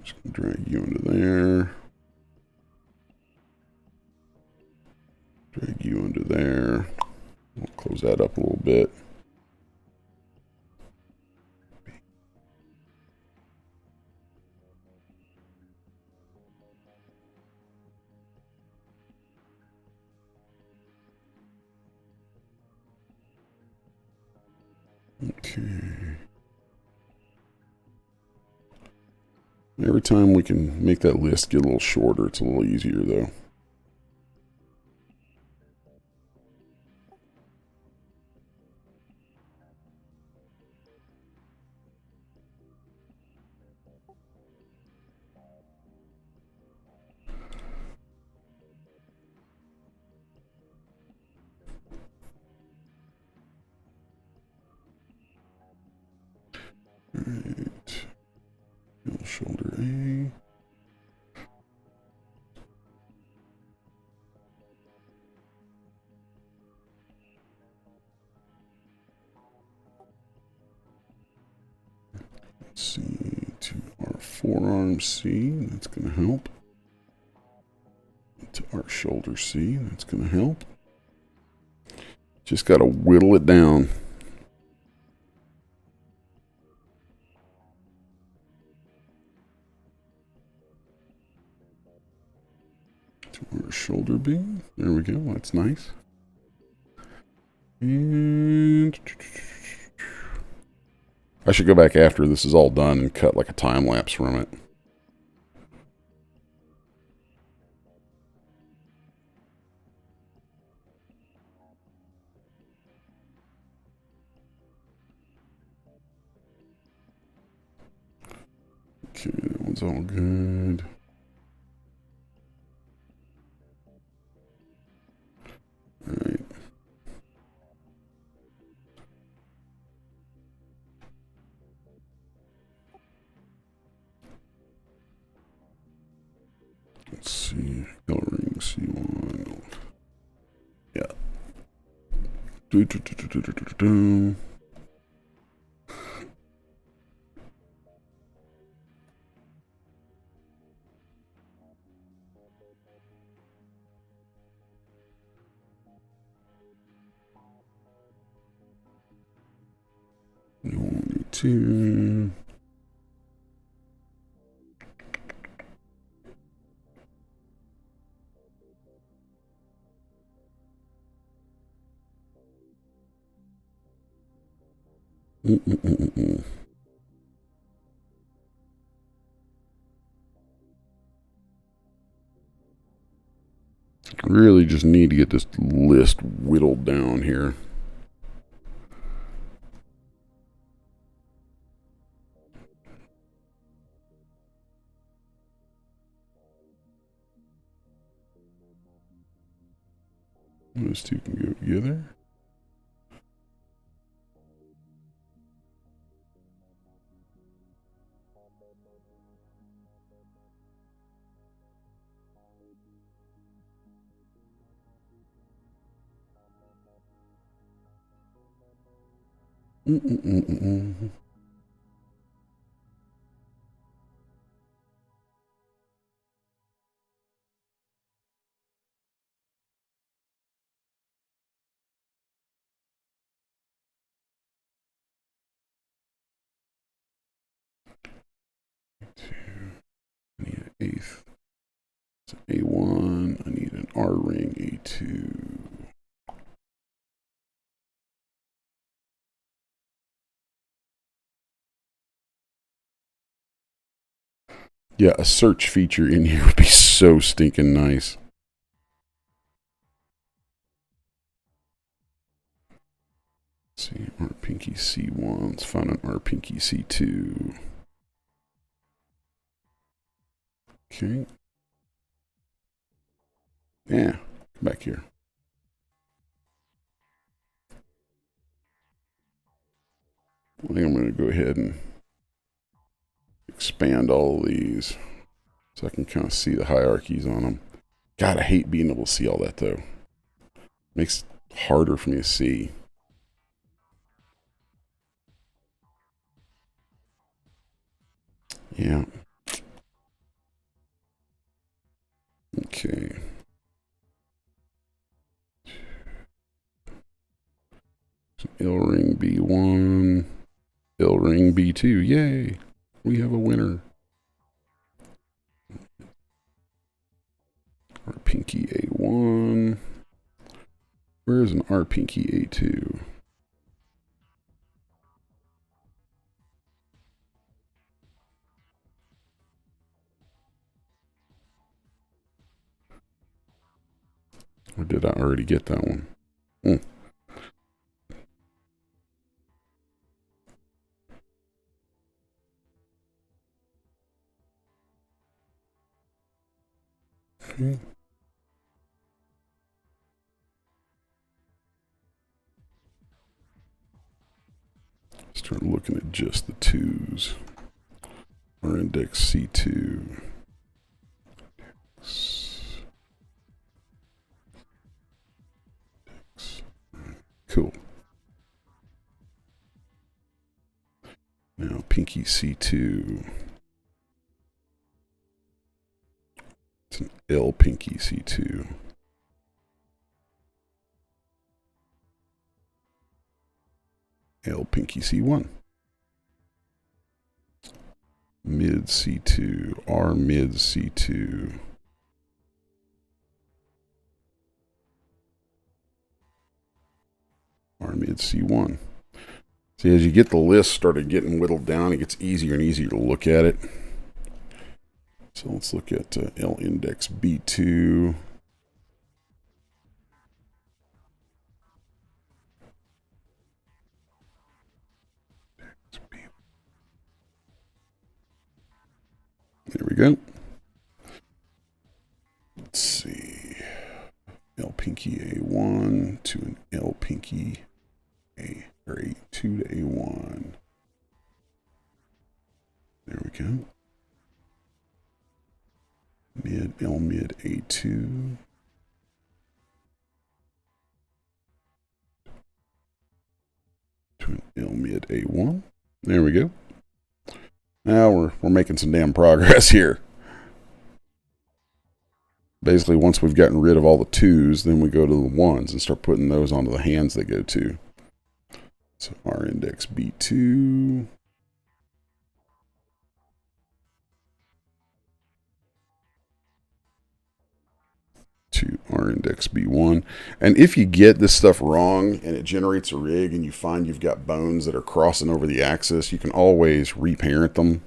Just gonna drag you into there. Drag you into there. I'll close that up a little bit. Okay. Every time we can make that list get a little shorter, it's a little easier though. Alright. Shoulder A. C to our forearm C, that's going to help. To our shoulder C, that's going to help. Just got to whittle it down. To our shoulder B, there we go, that's nice. And I should go back after this is all done and cut like a time lapse from it. one's all good. All right. Let's see. Coloring C1. Yeah. Do, do, do, do, do, do, do, do. One, two. Really just need to get this list whittled down here. Those two can go together. I need an eighth. It's an A1. I need an R ring A2. Yeah, a search feature in here would be so stinking nice. Let's see, R Pinky C1. Let's find an R Pinky C2. Okay. Yeah, come back here. I think I'm going to go ahead and expand all of these so I can kind of see the hierarchies on them. God, I hate being able to see all that though. Makes it harder for me to see. Yeah. Okay. So L ring B1, L ring B2. Yay! We have a winner. R Pinky A1. Where is an R Pinky A2? Or did I already get that one? Okay. Start looking at just the twos. Or index C2. Cool. Now Pinky C2. It's an L Pinky C2. L Pinky C1. Mid C2. R mid C2. R mid C1. See, as you get the list started getting whittled down, it gets easier and easier to look at it. So let's look at L index B2. There we go. Let's see. L pinky A1 to an L pinky A, or A2 to A1. There we go. Mid, L mid A2. To an L mid A1. There we go. Now we're making some damn progress here. Basically, once we've gotten rid of all the twos, then we go to the ones and start putting those onto the hands they go to. So R index B2. To R index B1. And if you get this stuff wrong and it generates a rig and you find you've got bones that are crossing over the axis, you can always reparent them.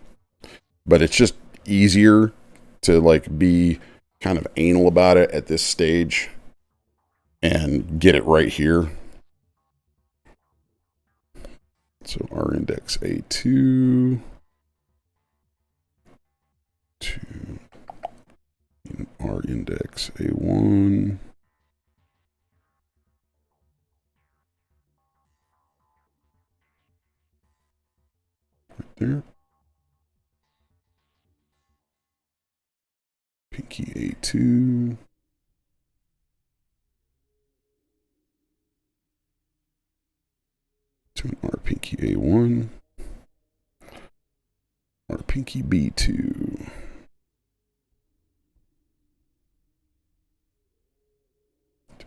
But it's just easier to like be kind of anal about it at this stage and get it right here. So R index A2 to R index A1 right there. Pinky A2 to an R pinky A1, R pinky B2 to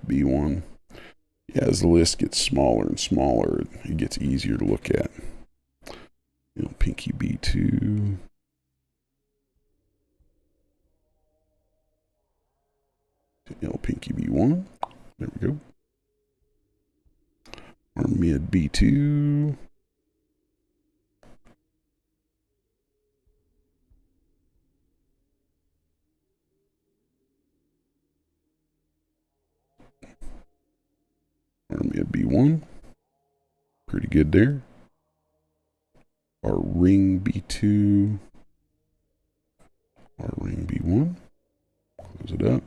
B1. Yeah, as the list gets smaller and smaller, it gets easier to look at. You know, pinky B2 to L pinky B1. There we go. R mid B2 R mid B1. Pretty good there. R ring B2. R ring B1. Close it up.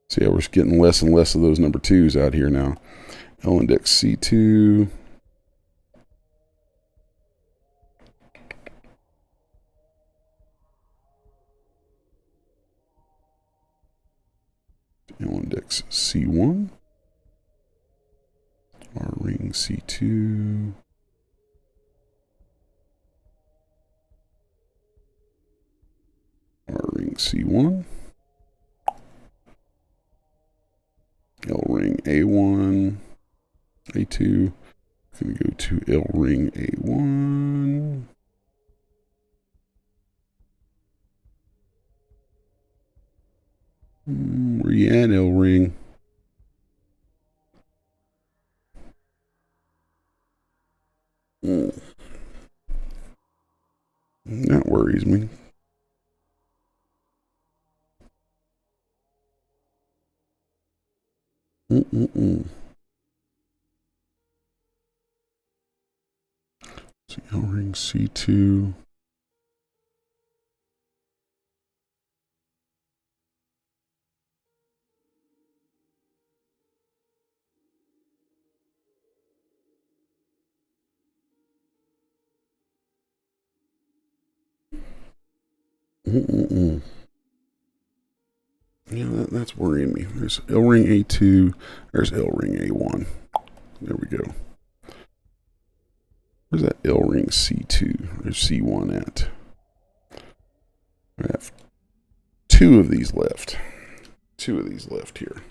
See how we're getting less and less of those number twos out here now. L index C2. L index C1. R ring C2. R ring C1. L ring A1. A2. Gonna go to L ring A1. Where you at, L ring? That worries me. So L ring C2. Yeah, that's worrying me. There's L ring A2. There's L ring A1. There we go. Where's that L ring C2? There's C1 at. I have two of these left. Two of these left here.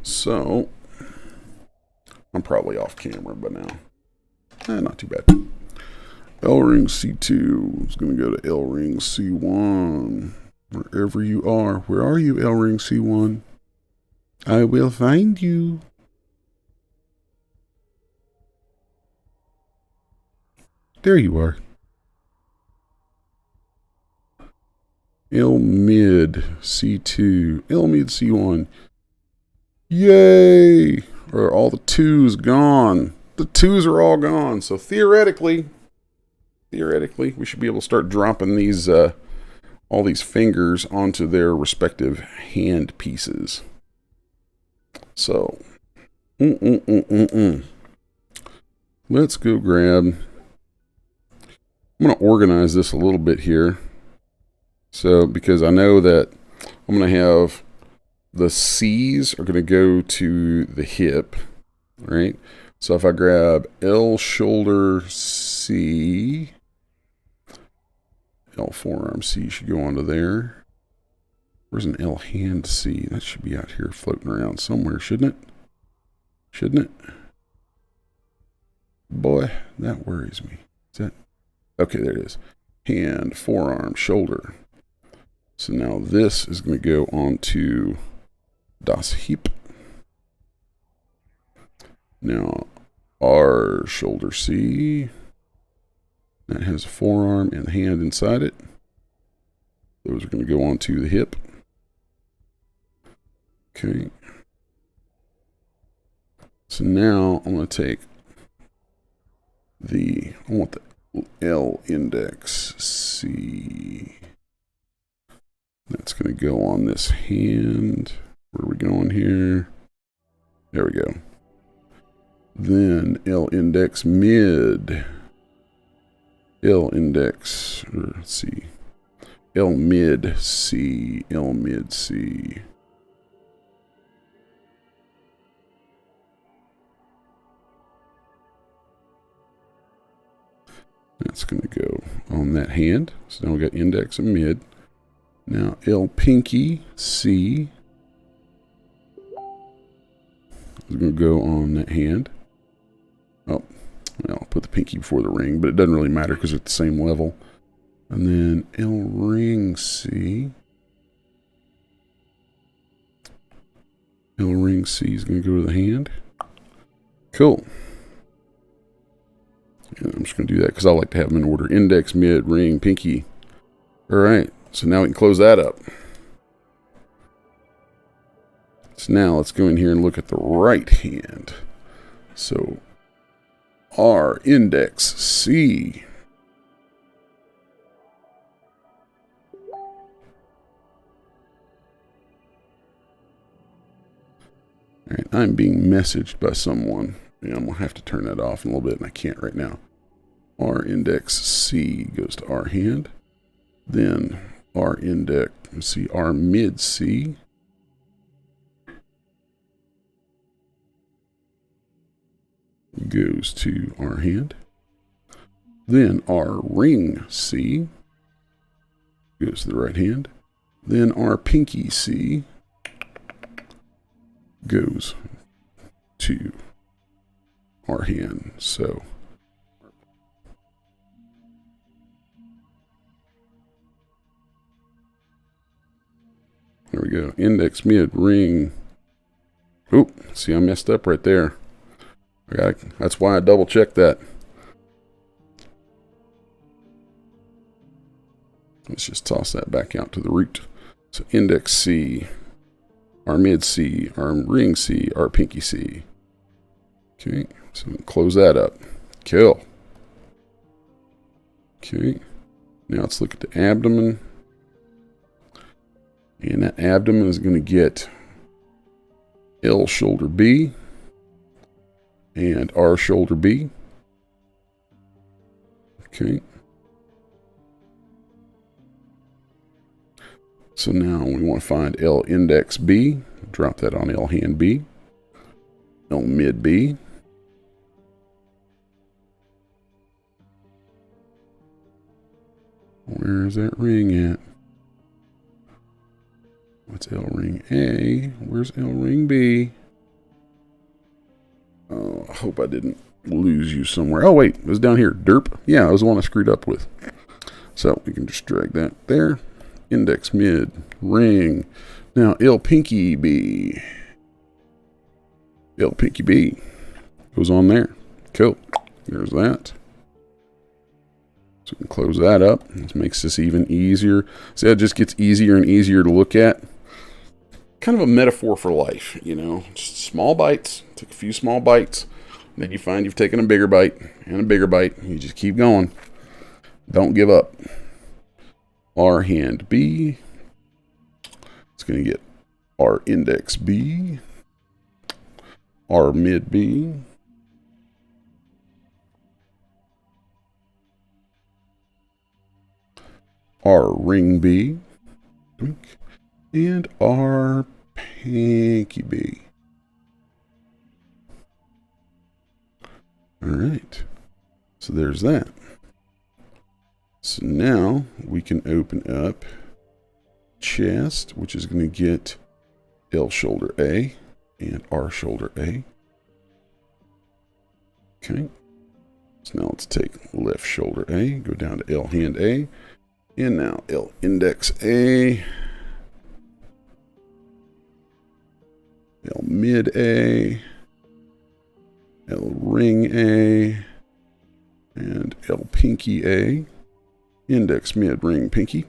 So, I'm probably off camera by now. Not too bad. L ring C2 is going to go to L ring C1. Wherever you are. Where are you, L ring C1? I will find you. There you are. L mid C2. L mid C1. Yay! Are all the twos gone? The twos are all gone. So theoretically, theoretically, we should be able to start dropping these all these fingers onto their respective hand pieces. So, let's go grab. I'm going to organize this a little bit here. So, because I know that I'm going to have the C's are going to go to the hip, right? So if I grab L shoulder C, L forearm C should go onto there. Where's an L hand C? That should be out here floating around somewhere, shouldn't it? Shouldn't it? Boy, that worries me. Is that? Okay, there it is. Hand, forearm, shoulder. So now this is going to go onto das Hip. Now, R shoulder C. That has a forearm and hand inside it. Those are going to go onto the hip. Okay. So now I'm going to take I want the L index C. That's going to go on this hand. Where are we going here? There we go. Then L index mid. L index, let's see. L mid C. L mid C. That's going to go on that hand. So now we got index and mid. Now L pinky C is going to go on that hand. Oh, well, I'll put the pinky before the ring, but it doesn't really matter because it's the same level. And then L ring C. L ring C is going to go to the hand. Cool. And I'm just going to do that because I like to have them in order. Index, mid, ring, pinky. All right. So now we can close that up. So now let's go in here and look at the right hand. So R index C. All right, I'm being messaged by someone. Yeah, I'm going to have to turn that off in a little bit, and I can't right now. R index C goes to R hand. Then R index, let's see, R mid C. Goes to R hand. Then R ring C goes to the right hand. Then R pinky C goes to our hand. So there we go. Index, mid, ring. Oh, see, I messed up right there. That's why I double checked that. Let's just toss that back out to the root. So index C, our mid C, our ring C, our pinky C. Okay, so close that up. Kill. Okay, now let's look at the abdomen. And that abdomen is going to get L shoulder B and R shoulder B. Okay. So now we want to find L index B. Drop that on L hand B. L mid B. Where's that ring at? What's L ring A? Where's L ring B? Oh, I hope I didn't lose you somewhere. Oh, wait. It was down here. Derp. Yeah, it was the one I screwed up with. So we can just drag that there. Index mid. Ring. Now, L pinky B. L pinky B. Goes on there. Cool. There's that. So we can close that up. This makes this even easier. See, it just gets easier and easier to look at. Kind of a metaphor for life, you know. Just small bites. Take a few small bites. Then you find you've taken a bigger bite and a bigger bite. And you just keep going. Don't give up. R hand B. It's going to get R index B. R mid B. R ring B. And R pinky B. All right. So there's that. So now we can open up chest, which is going to get L shoulder A and R shoulder A. Okay. So now let's take left shoulder A, go down to L hand A, and now L index A, L mid A, L ring A, and L pinky A, index mid ring pinky.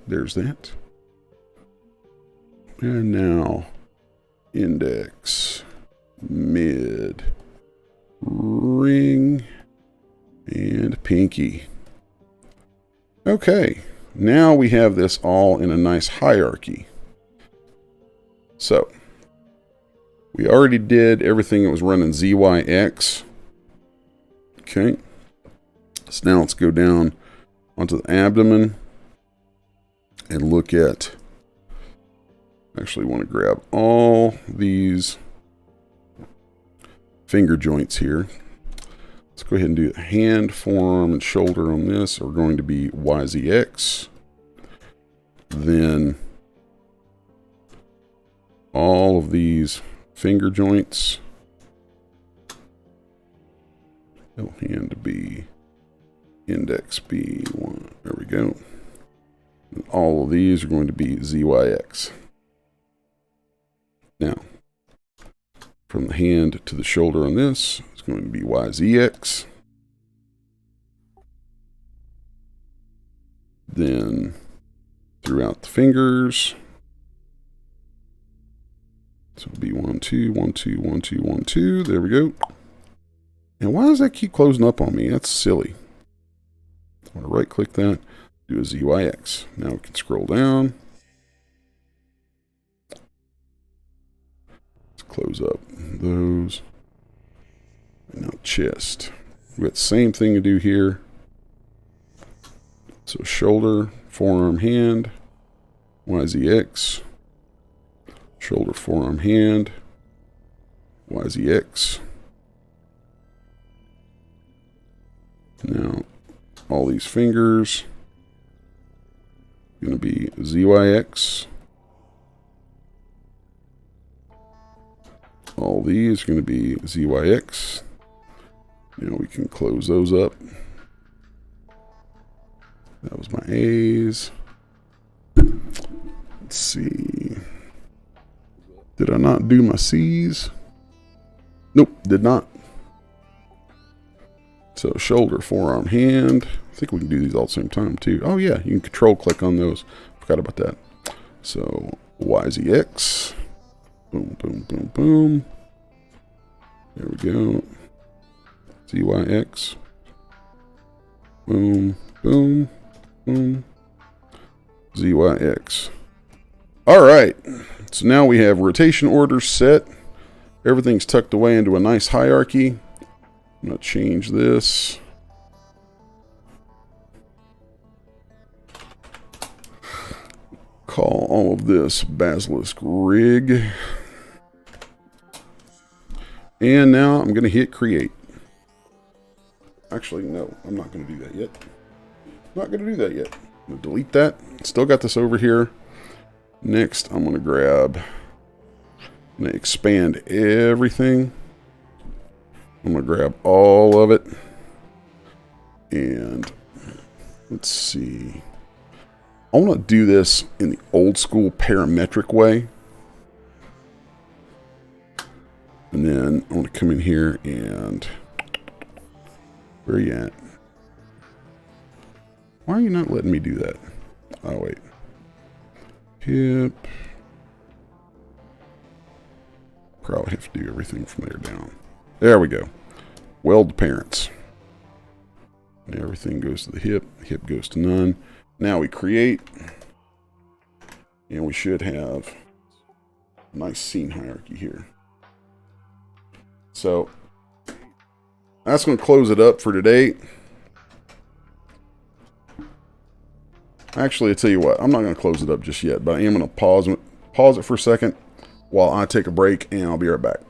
There's that. And now index mid ring and pinky. Okay, now we have this all in a nice hierarchy. So we already did everything that was running ZYX. Okay, so now let's go down onto the abdomen and look at, actually want to grab all these finger joints here. Let's go ahead and do hand, forearm, and shoulder on this are going to be YZX. Then all of these finger joints, L hand B, index B1, there we go. And all of these are going to be ZYX. Now, from the hand to the shoulder on this, it's going to be YZX. Then, throughout the fingers, so B 1 2 1 2 1 2 1 2. There we go. And why does that keep closing up on me? That's silly. I want to right click that, do a ZYX. Now we can scroll down. Let's close up those. And now chest. We got the same thing to do here. So shoulder, forearm, hand, YZX. Shoulder, forearm, hand, YZX. Now, all these fingers going to be ZYX. All these are going to be ZYX. Now we can close those up. That was my A's. Let's see. Did I not do my C's? Nope, did not. So shoulder, forearm, hand. I think we can do these all at the same time too. Oh yeah, you can control click on those. Forgot about that. So YZX. Boom, boom, boom, boom. There we go. ZYX. Boom, boom, boom. ZYX. All right. So now we have rotation orders set. Everything's tucked away into a nice hierarchy. I'm going to change this. Call all of this Basilisk rig. And now I'm going to hit create. Actually, no, I'm not going to do that yet. Not going to do that yet. I'm going to delete that. Still got this over here. Next, I'm going to grab, I'm going to expand everything. I'm going to grab all of it. And let's see. I want to do this in the old school parametric way. And then I want to come in here and, where are you at? Why are you not letting me do that? Oh, wait. Hip. Probably have to do everything from there down. There we go. Weld parents. And everything goes to the hip. Hip goes to none. Now we create. And we should have a nice scene hierarchy here. So that's going to close it up for today. Actually, I'll tell you what. I'm not going to close it up just yet, but I am going to pause it for a second while I take a break, and I'll be right back.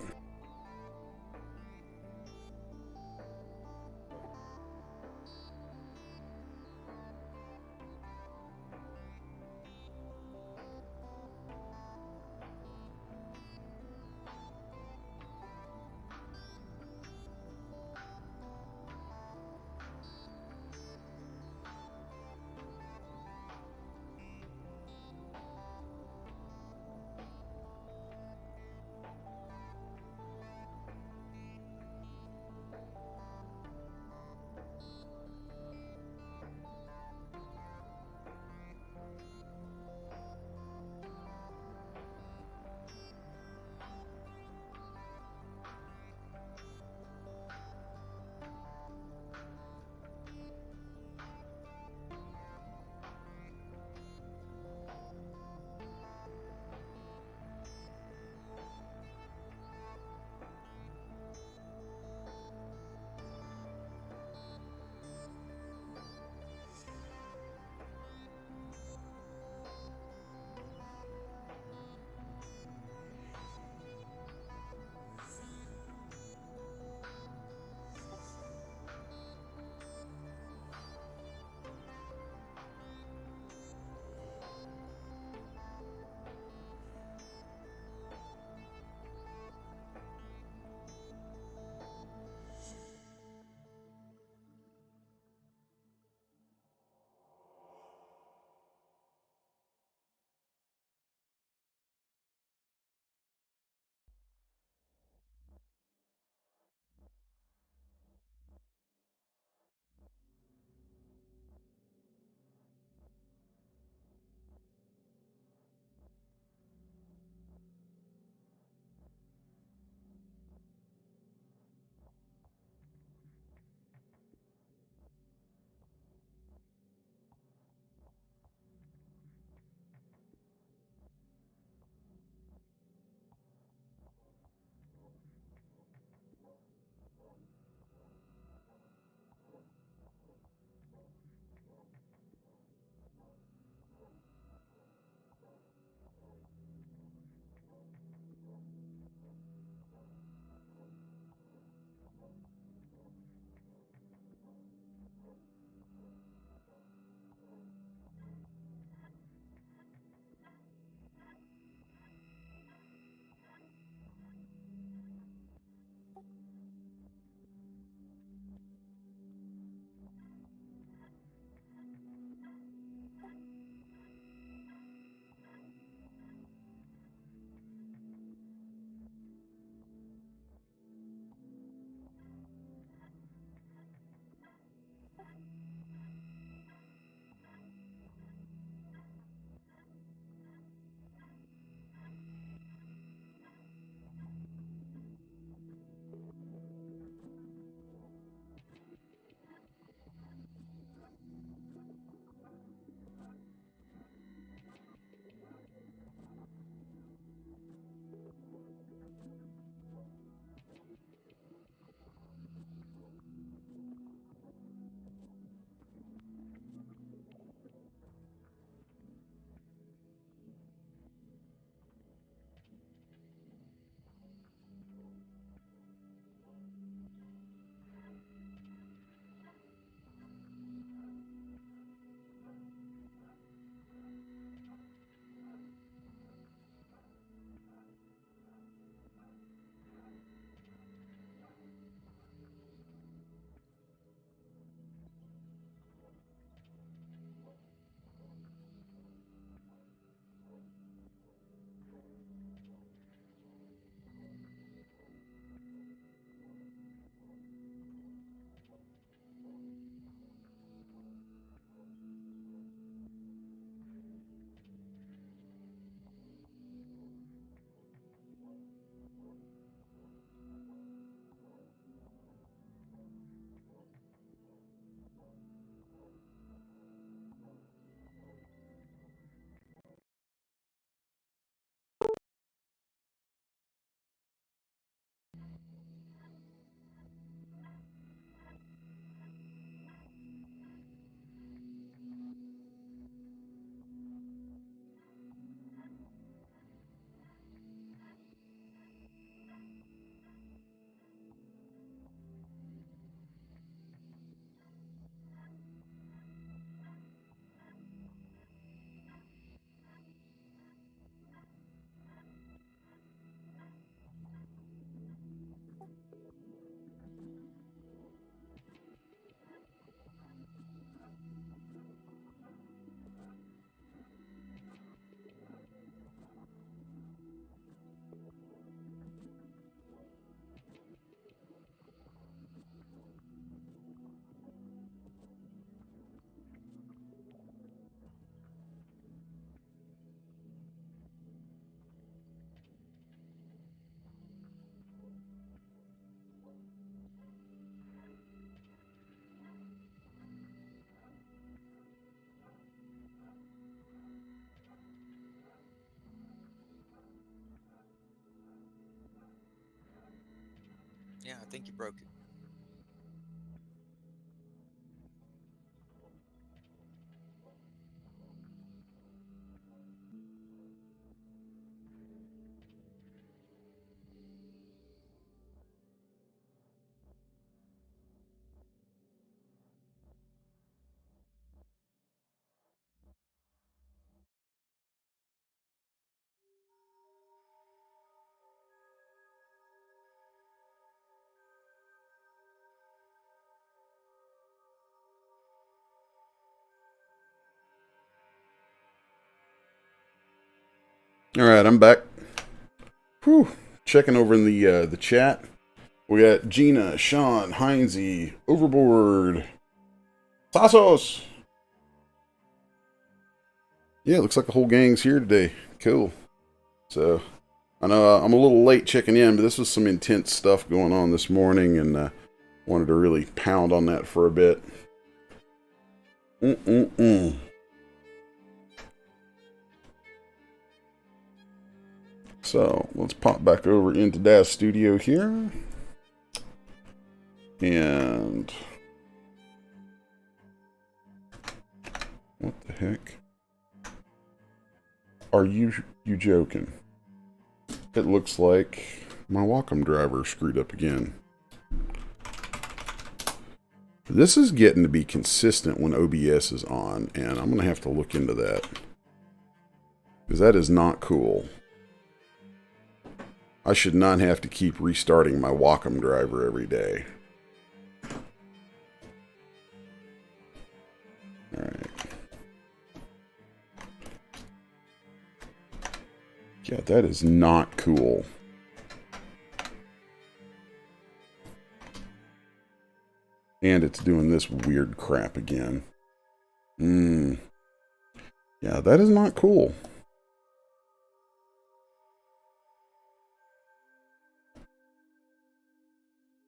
Yeah, I think you broke it. All right, I'm back. Whew. Checking over in the chat. We got Gina, Sean, Heinze, Overboard, Tassos. Yeah, looks like the whole gang's here today. Cool. So, I know I'm a little late checking in, but this was some intense stuff going on this morning, and wanted to really pound on that for a bit. So, let's pop back over into Manga Studio here. And... what the heck? Are you joking? It looks like my Wacom driver screwed up again. This is getting to be consistent when OBS is on, and I'm going to have to look into that. Because that is not cool. I should not have to keep restarting my Wacom driver every day. Alright. Yeah, that is not cool. And it's doing this weird crap again. Yeah, that is not cool.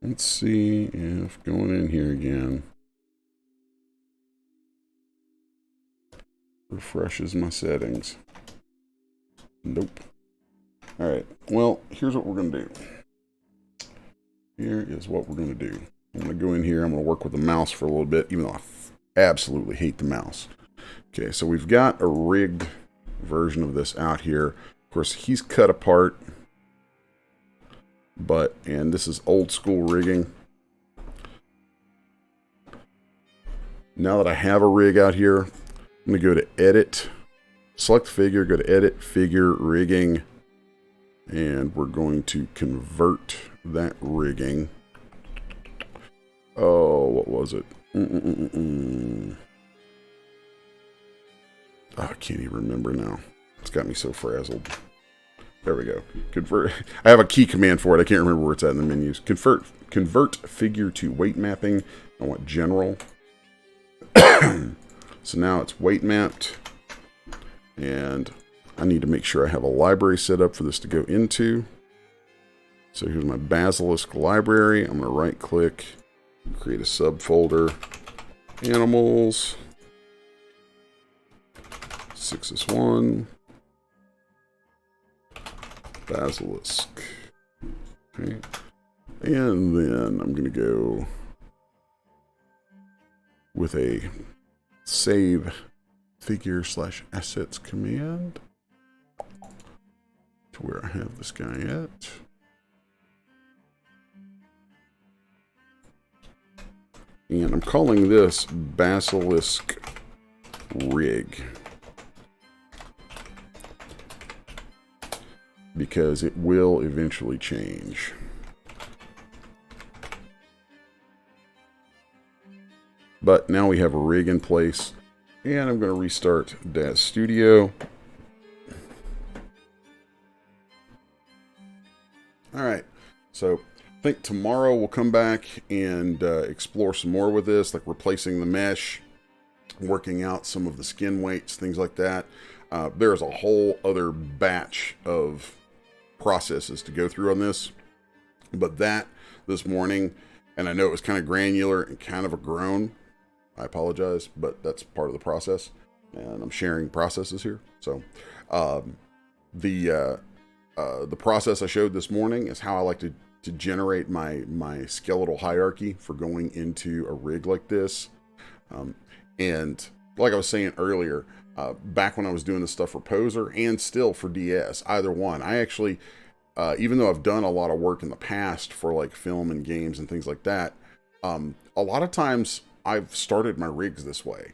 Let's see if going in here again refreshes my settings. Nope. Alright, well, here's what we're going to do. Here is what we're going to do. I'm going to go in here. I'm going to work with the mouse for a little bit, even though I absolutely hate the mouse. Okay, so we've got a rigged version of this out here. Of course, he's cut apart. And this is old school rigging. Now that I have a rig out here, I'm going to go to Edit, select Figure, go to Edit, Figure, Rigging, and we're going to convert that rigging. Oh, what was it? Oh, I can't even remember now. It's got me so frazzled. There we go. Convert. I have a key command for it. I can't remember where it's at in the menus. Convert figure to weight mapping. I want general. So now it's weight mapped. And I need to make sure I have a library set up for this to go into. So here's my Basilisk library. I'm going to right click, create a subfolder. Animals. 6S1. Basilisk. Okay. And then I'm going to go with a save figure / assets command to where I have this guy at. And I'm calling this Basilisk rig, because it will eventually change. But now we have a rig in place, and I'm going to restart Manga Studio. Alright, so I think tomorrow we'll come back and explore some more with this, like replacing the mesh, working out some of the skin weights, things like that. There's a whole other batch of processes to go through on this, but that this morning, and I know it was kind of granular and kind of a groan. I apologize, but that's part of the process, and I'm sharing processes here. So the process I showed this morning is how I like to to generate my skeletal hierarchy for going into a rig like this. And like I was saying earlier, back when I was doing this stuff for Poser and still for DS, either one, I actually, even though I've done a lot of work in the past for like film and games and things like that, a lot of times I've started my rigs this way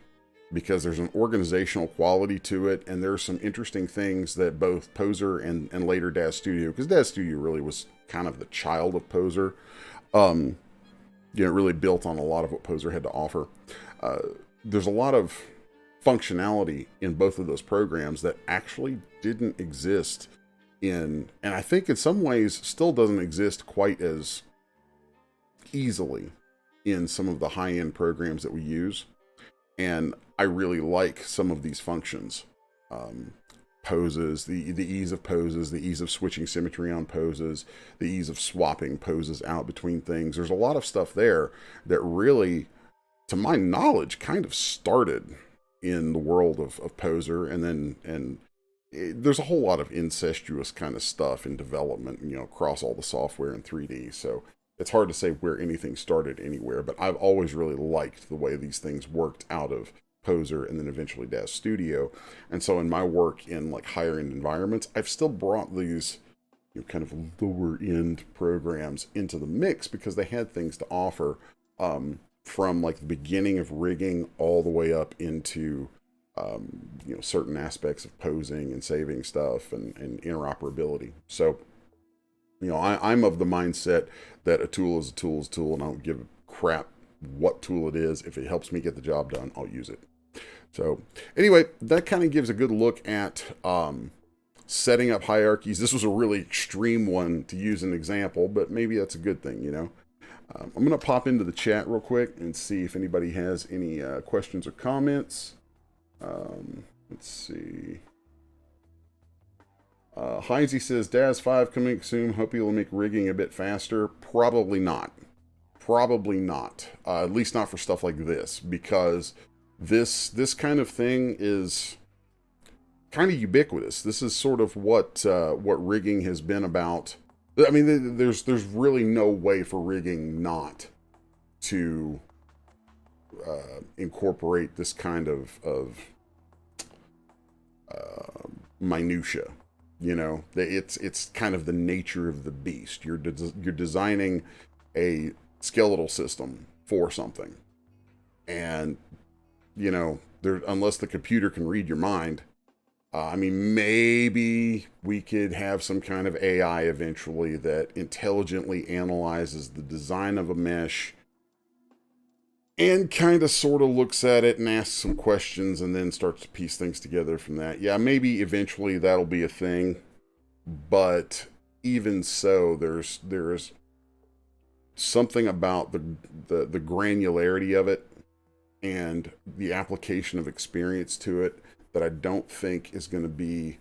because there's an organizational quality to it, and there's some interesting things that both Poser and later Daz Studio, because Daz Studio really was kind of the child of Poser, you know, really built on a lot of what Poser had to offer. There's a lot of functionality in both of those programs that actually didn't exist in, and I think in some ways still doesn't exist quite as easily in some of the high-end programs that we use. And I really like some of these functions. Poses, the ease of poses, the ease of switching symmetry on poses, the ease of swapping poses out between things. There's a lot of stuff there that really, to my knowledge, kind of started in the world of Poser, and there's a whole lot of incestuous kind of stuff in development, you know, across all the software in 3D. So it's hard to say where anything started anywhere, but I've always really liked the way these things worked out of Poser and then eventually Daz Studio. And so in my work in like higher end environments, I've still brought these, you know, kind of lower end programs into the mix because they had things to offer, from like the beginning of rigging all the way up into, you know, certain aspects of posing and saving stuff and interoperability. So, you know, I'm of the mindset that a tool is a tool is a tool, and I don't give a crap what tool it is. If it helps me get the job done, I'll use it. So anyway, that kind of gives a good look at setting up hierarchies. This was a really extreme one to use an example, but maybe that's a good thing, you know. I'm going to pop into the chat real quick and see if anybody has any questions or comments. Let's see. Heinze says, Daz 5 coming soon. Hope you'll make rigging a bit faster. Probably not. Probably not. At least not for stuff like this, because this kind of thing is kind of ubiquitous. This is sort of what rigging has been about. I mean, there's really no way for rigging not to incorporate this kind of minutia. You know, it's kind of the nature of the beast. You're designing a skeletal system for something, and you know, unless the computer can read your mind. I mean, maybe we could have some kind of AI eventually that intelligently analyzes the design of a mesh and kind of sort of looks at it and asks some questions and then starts to piece things together from that. Yeah, maybe eventually that'll be a thing, but even so, there's something about the granularity of it and the application of experience to it that I don't think is going to be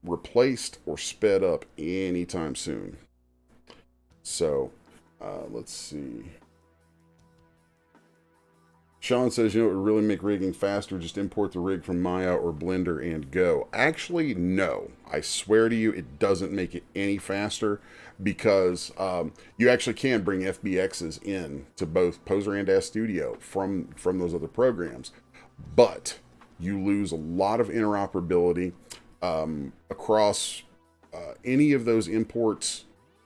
replaced or sped up anytime soon. So, let's see. Sean says, you know, it would really make rigging faster. Just import the rig from Maya or Blender and go. Actually, no. I swear to you, it doesn't make it any faster because you actually can bring FBXs in to both Poser and Daz Studio from those other programs. But you lose a lot of interoperability across any of those imports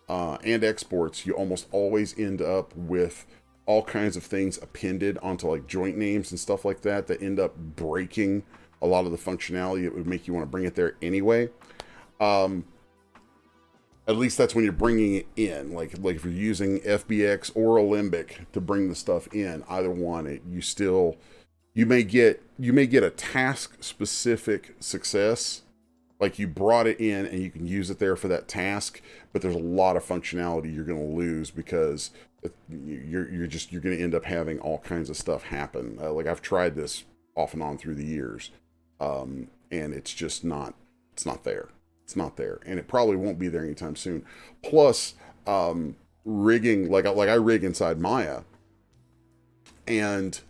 and exports. You almost always end up with all kinds of things appended onto like joint names and stuff like that end up breaking a lot of the functionality that would make you want to bring it there anyway. At least that's when you're bringing it in. Like if you're using FBX or Alembic to bring the stuff in, either one, you may get a task specific success. Like you brought it in and you can use it there for that task, but there's a lot of functionality you're going to lose because you're going to end up having all kinds of stuff happen. Like I've tried this off and on through the years, and it's just not there. It's not there, and it probably won't be there anytime soon. Plus, rigging, like I rig inside Maya, and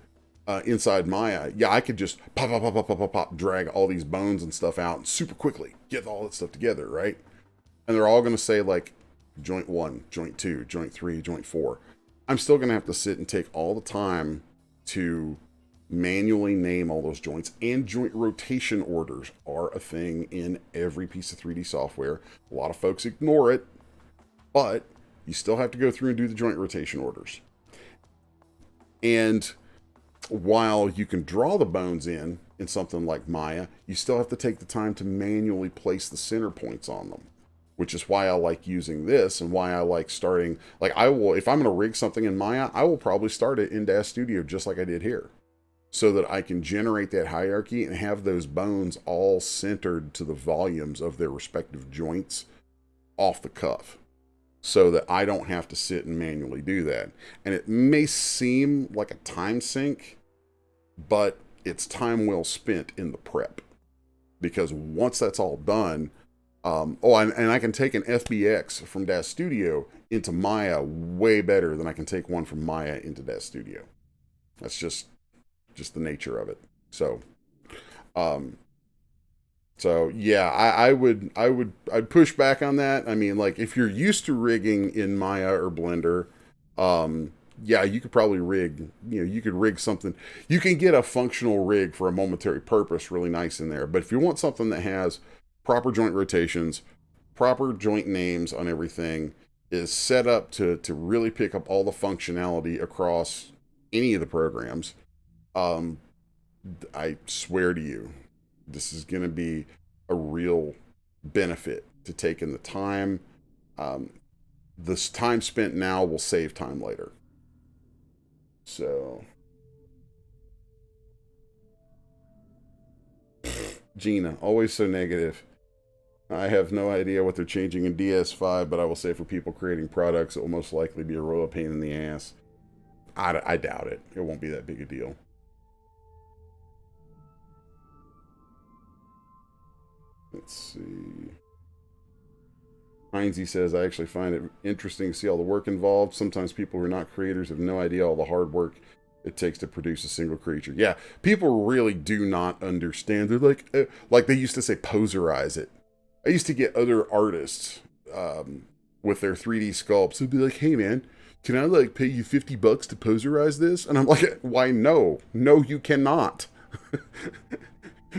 inside Maya, yeah, I could just pop, drag all these bones and stuff out super quickly, get all that stuff together, right? And they're all going to say like, joint 1, joint 2, joint 3, joint 4. I'm still going to have to sit and take all the time to manually name all those joints, and joint rotation orders are a thing in every piece of 3D software. A lot of folks ignore it, but you still have to go through and do the joint rotation orders. And while you can draw the bones in something like Maya, you still have to take the time to manually place the center points on them, which is why I like using this and why I like starting. Like, I will, if I'm going to rig something in Maya, I will probably start it in Dash Studio just like I did here, so that I can generate that hierarchy and have those bones all centered to the volumes of their respective joints off the cuff, so that I don't have to sit and manually do that. And it may seem like a time sink, but it's time well spent in the prep, because once that's all done, and I can take an FBX from Dash Studio into Maya way better than I can take one from Maya into Dash Studio. That's just the nature of it. So yeah, I'd push back on that. I mean, like, if you're used to rigging in Maya or Blender, yeah, you could probably rig, you could rig something. You can get a functional rig for a momentary purpose really nice in there. But if you want something that has proper joint rotations, proper joint names on everything, is set up to really pick up all the functionality across any of the programs, I swear to you, this is going to be a real benefit to taking the time. This time spent now will save time later. So, Gina, always so negative. I have no idea what they're changing in DS5, but I will say for people creating products, it will most likely be a royal pain in the ass. I doubt it. It won't be that big a deal. Let's see. Heinze says, I actually find it interesting to see all the work involved. Sometimes people who are not creators have no idea all the hard work it takes to produce a single creature. Yeah, people really do not understand. They're like they used to say, poserize it. I used to get other artists with their 3D sculpts who'd be like, hey man, can I like pay you $50 to poserize this? And I'm like, why no? No, you cannot.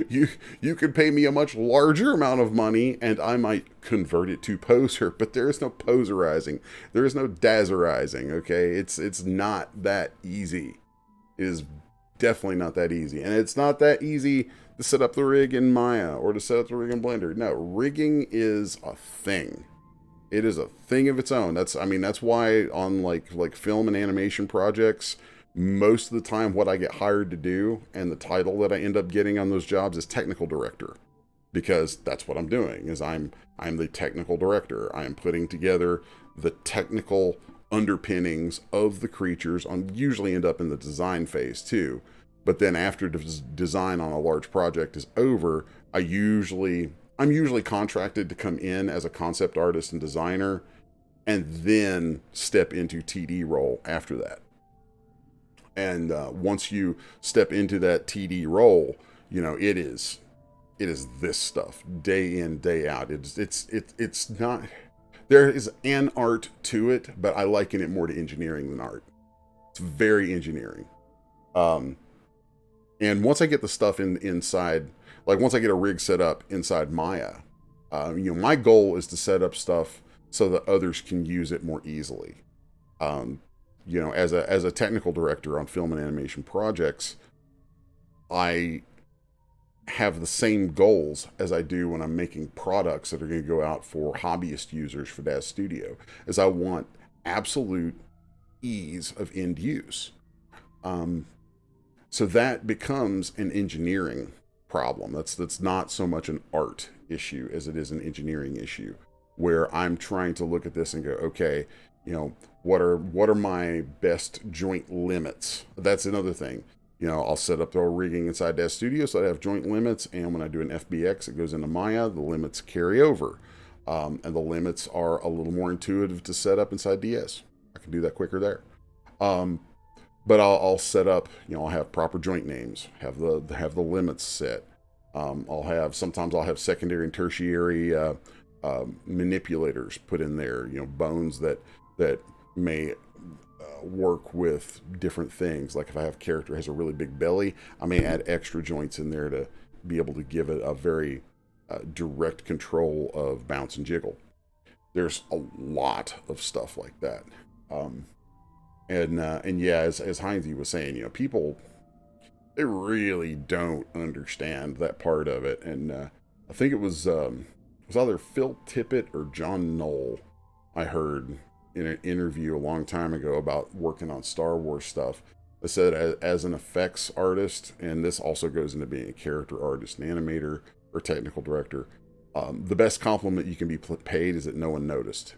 You could pay me a much larger amount of money and I might convert it to poser, but there is no poserizing. There is no dazzerizing, okay? It's not that easy. It is definitely not that easy. And it's not that easy to set up the rig in Maya or to set up the rig in Blender. No, rigging is a thing. It is a thing of its own. That's why on like film and animation projects, most of the time what I get hired to do and the title that I end up getting on those jobs is technical director, because that's what I'm doing. Is I'm the technical director. I am putting together the technical underpinnings of the creatures. I usually end up in the design phase too, but then after design on a large project is over, I'm usually contracted to come in as a concept artist and designer, and then step into TD role after that. And once you step into that TD role, it is this stuff day in, day out. It's not, there is an art to it, but I liken it more to engineering than art. It's very engineering. And once I get the stuff inside, like once I get a rig set up inside Maya, my goal is to set up stuff so that others can use it more easily. As a technical director on film and animation projects, I have the same goals as I do when I'm making products that are going to go out for hobbyist users for Dash Studio, as I want absolute ease of end use. So that becomes an engineering problem. That's not so much an art issue as it is an engineering issue, where I'm trying to look at this and go, okay, what are my best joint limits? That's another thing. I'll set up the rigging inside Dash Studio so I have joint limits, and when I do an FBX, it goes into Maya, the limits carry over. And the limits are a little more intuitive to set up inside DS. I can do that quicker there. But I'll set up, I'll have proper joint names, have the limits set. Sometimes I'll have secondary and tertiary manipulators put in there, bones that may work with different things. Like if I have a character has a really big belly, I may add extra joints in there to be able to give it a very direct control of bounce and jiggle. There's a lot of stuff like that. And yeah, as Heinze was saying, people, they really don't understand that part of it. And I think it was either Phil Tippett or John Knoll I heard in an interview a long time ago about working on Star Wars stuff. They said as an effects artist, and this also goes into being a character artist, an animator, or technical director, the best compliment you can be paid is that no one noticed.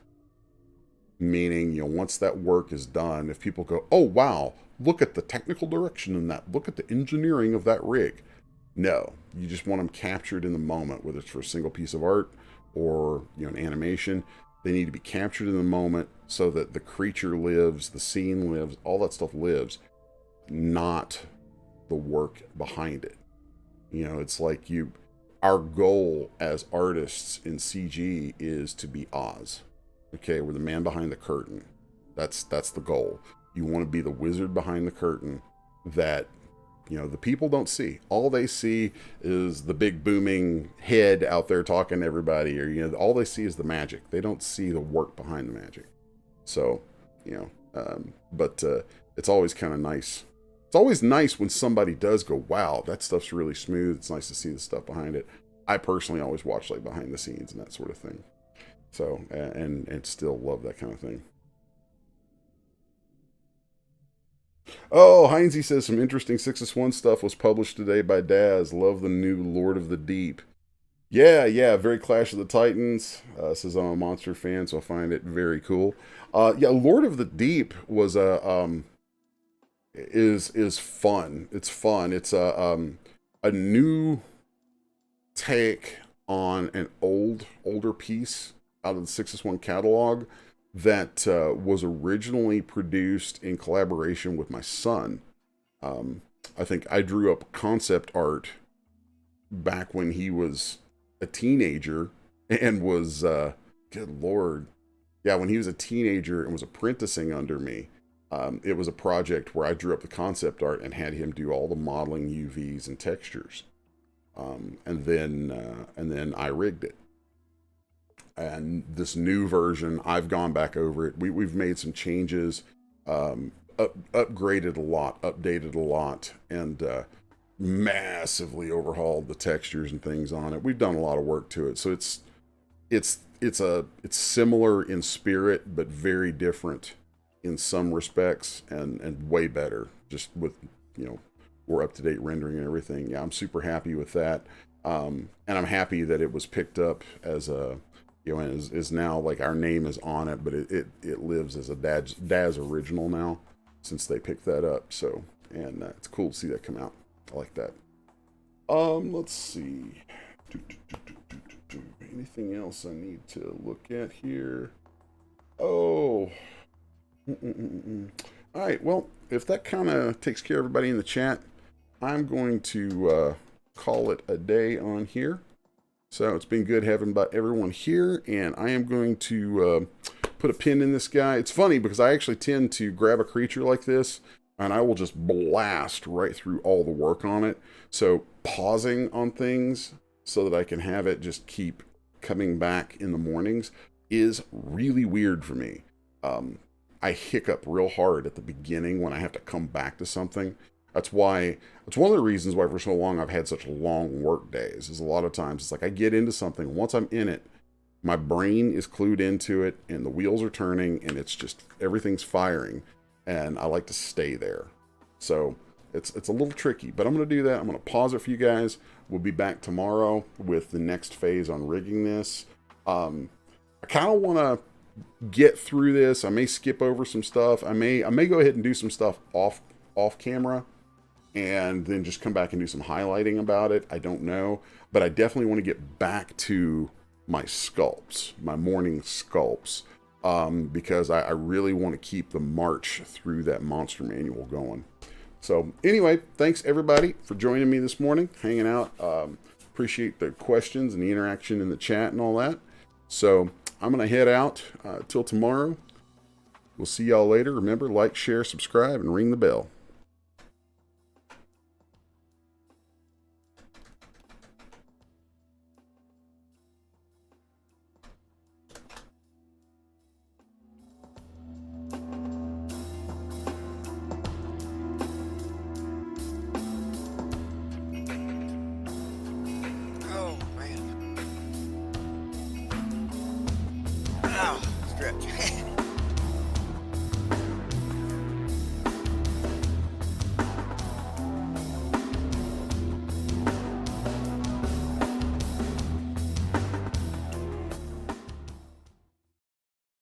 Meaning, once that work is done, if people go, oh wow, look at the technical direction in that, look at the engineering of that rig. No, you just want them captured in the moment, whether it's for a single piece of art or an animation. They need to be captured in the moment so that the creature lives, the scene lives, all that stuff lives, not the work behind it. It's like our goal as artists in CG is to be Oz. Okay, we're the man behind the curtain. That's the goal. You want to be the wizard behind the curtain that the people don't see. All they see is the big booming head out there talking to everybody, or all they see is the magic. They don't see the work behind the magic. So, but it's always kind of nice. It's always nice when somebody does go, wow, that stuff's really smooth. It's nice to see the stuff behind it. I personally always watch like behind the scenes and that sort of thing. So, and still love that kind of thing. Oh, Heinze says some interesting 6S1 stuff was published today by Daz. Love the new Lord of the Deep. Yeah, very Clash of the Titans. Says I'm a monster fan, so I find it very cool. Yeah, Lord of the Deep was is fun. It's fun. It's a new take on an older piece out of the 6S1 catalog that was originally produced in collaboration with my son. I think I drew up concept art back when he was a teenager and was, good Lord. Yeah, when he was a teenager and was apprenticing under me, it was a project where I drew up the concept art and had him do all the modeling, UVs, and textures. And then I rigged it. And this new version, I've gone back over it. We've made some changes, upgraded a lot, updated a lot, and massively overhauled the textures and things on it. We've done a lot of work to it. So it's similar in spirit, but very different in some respects, and way better. Just with more up-to-date rendering and everything. Yeah, I'm super happy with that. And I'm happy that it was picked up as a is now like our name is on it, but it lives as a Daz original now since they picked that up. So, and it's cool to see that come out. I like that. Let's see. Anything else I need to look at here? Oh. All right. Well, if that kind of takes care of everybody in the chat, I'm going to call it a day on here. So it's been good having about everyone here, and I am going to put a pin in this guy. It's funny because I actually tend to grab a creature like this, and I will just blast right through all the work on it. So pausing on things so that I can have it just keep coming back in the mornings is really weird for me. I hiccup real hard at the beginning when I have to come back to something. It's one of the reasons why for so long I've had such long work days, is a lot of times it's like I get into something, once I'm in it, my brain is clued into it and the wheels are turning and it's just, everything's firing, and I like to stay there. So it's a little tricky, but I'm going to do that. I'm going to pause it for you guys. We'll be back tomorrow with the next phase on rigging this. I kind of want to get through this. I may skip over some stuff. I may go ahead and do some stuff off camera, and then just come back and do some highlighting about it. I don't know, but I definitely want to get back to my sculpts, my morning sculpts, because I really want to keep the march through that monster manual going. So anyway, thanks everybody for joining me this morning, hanging out. Appreciate the questions and the interaction in the chat and all that. So I'm going to head out till tomorrow. We'll see y'all later. Remember, like, share, subscribe, and ring the bell.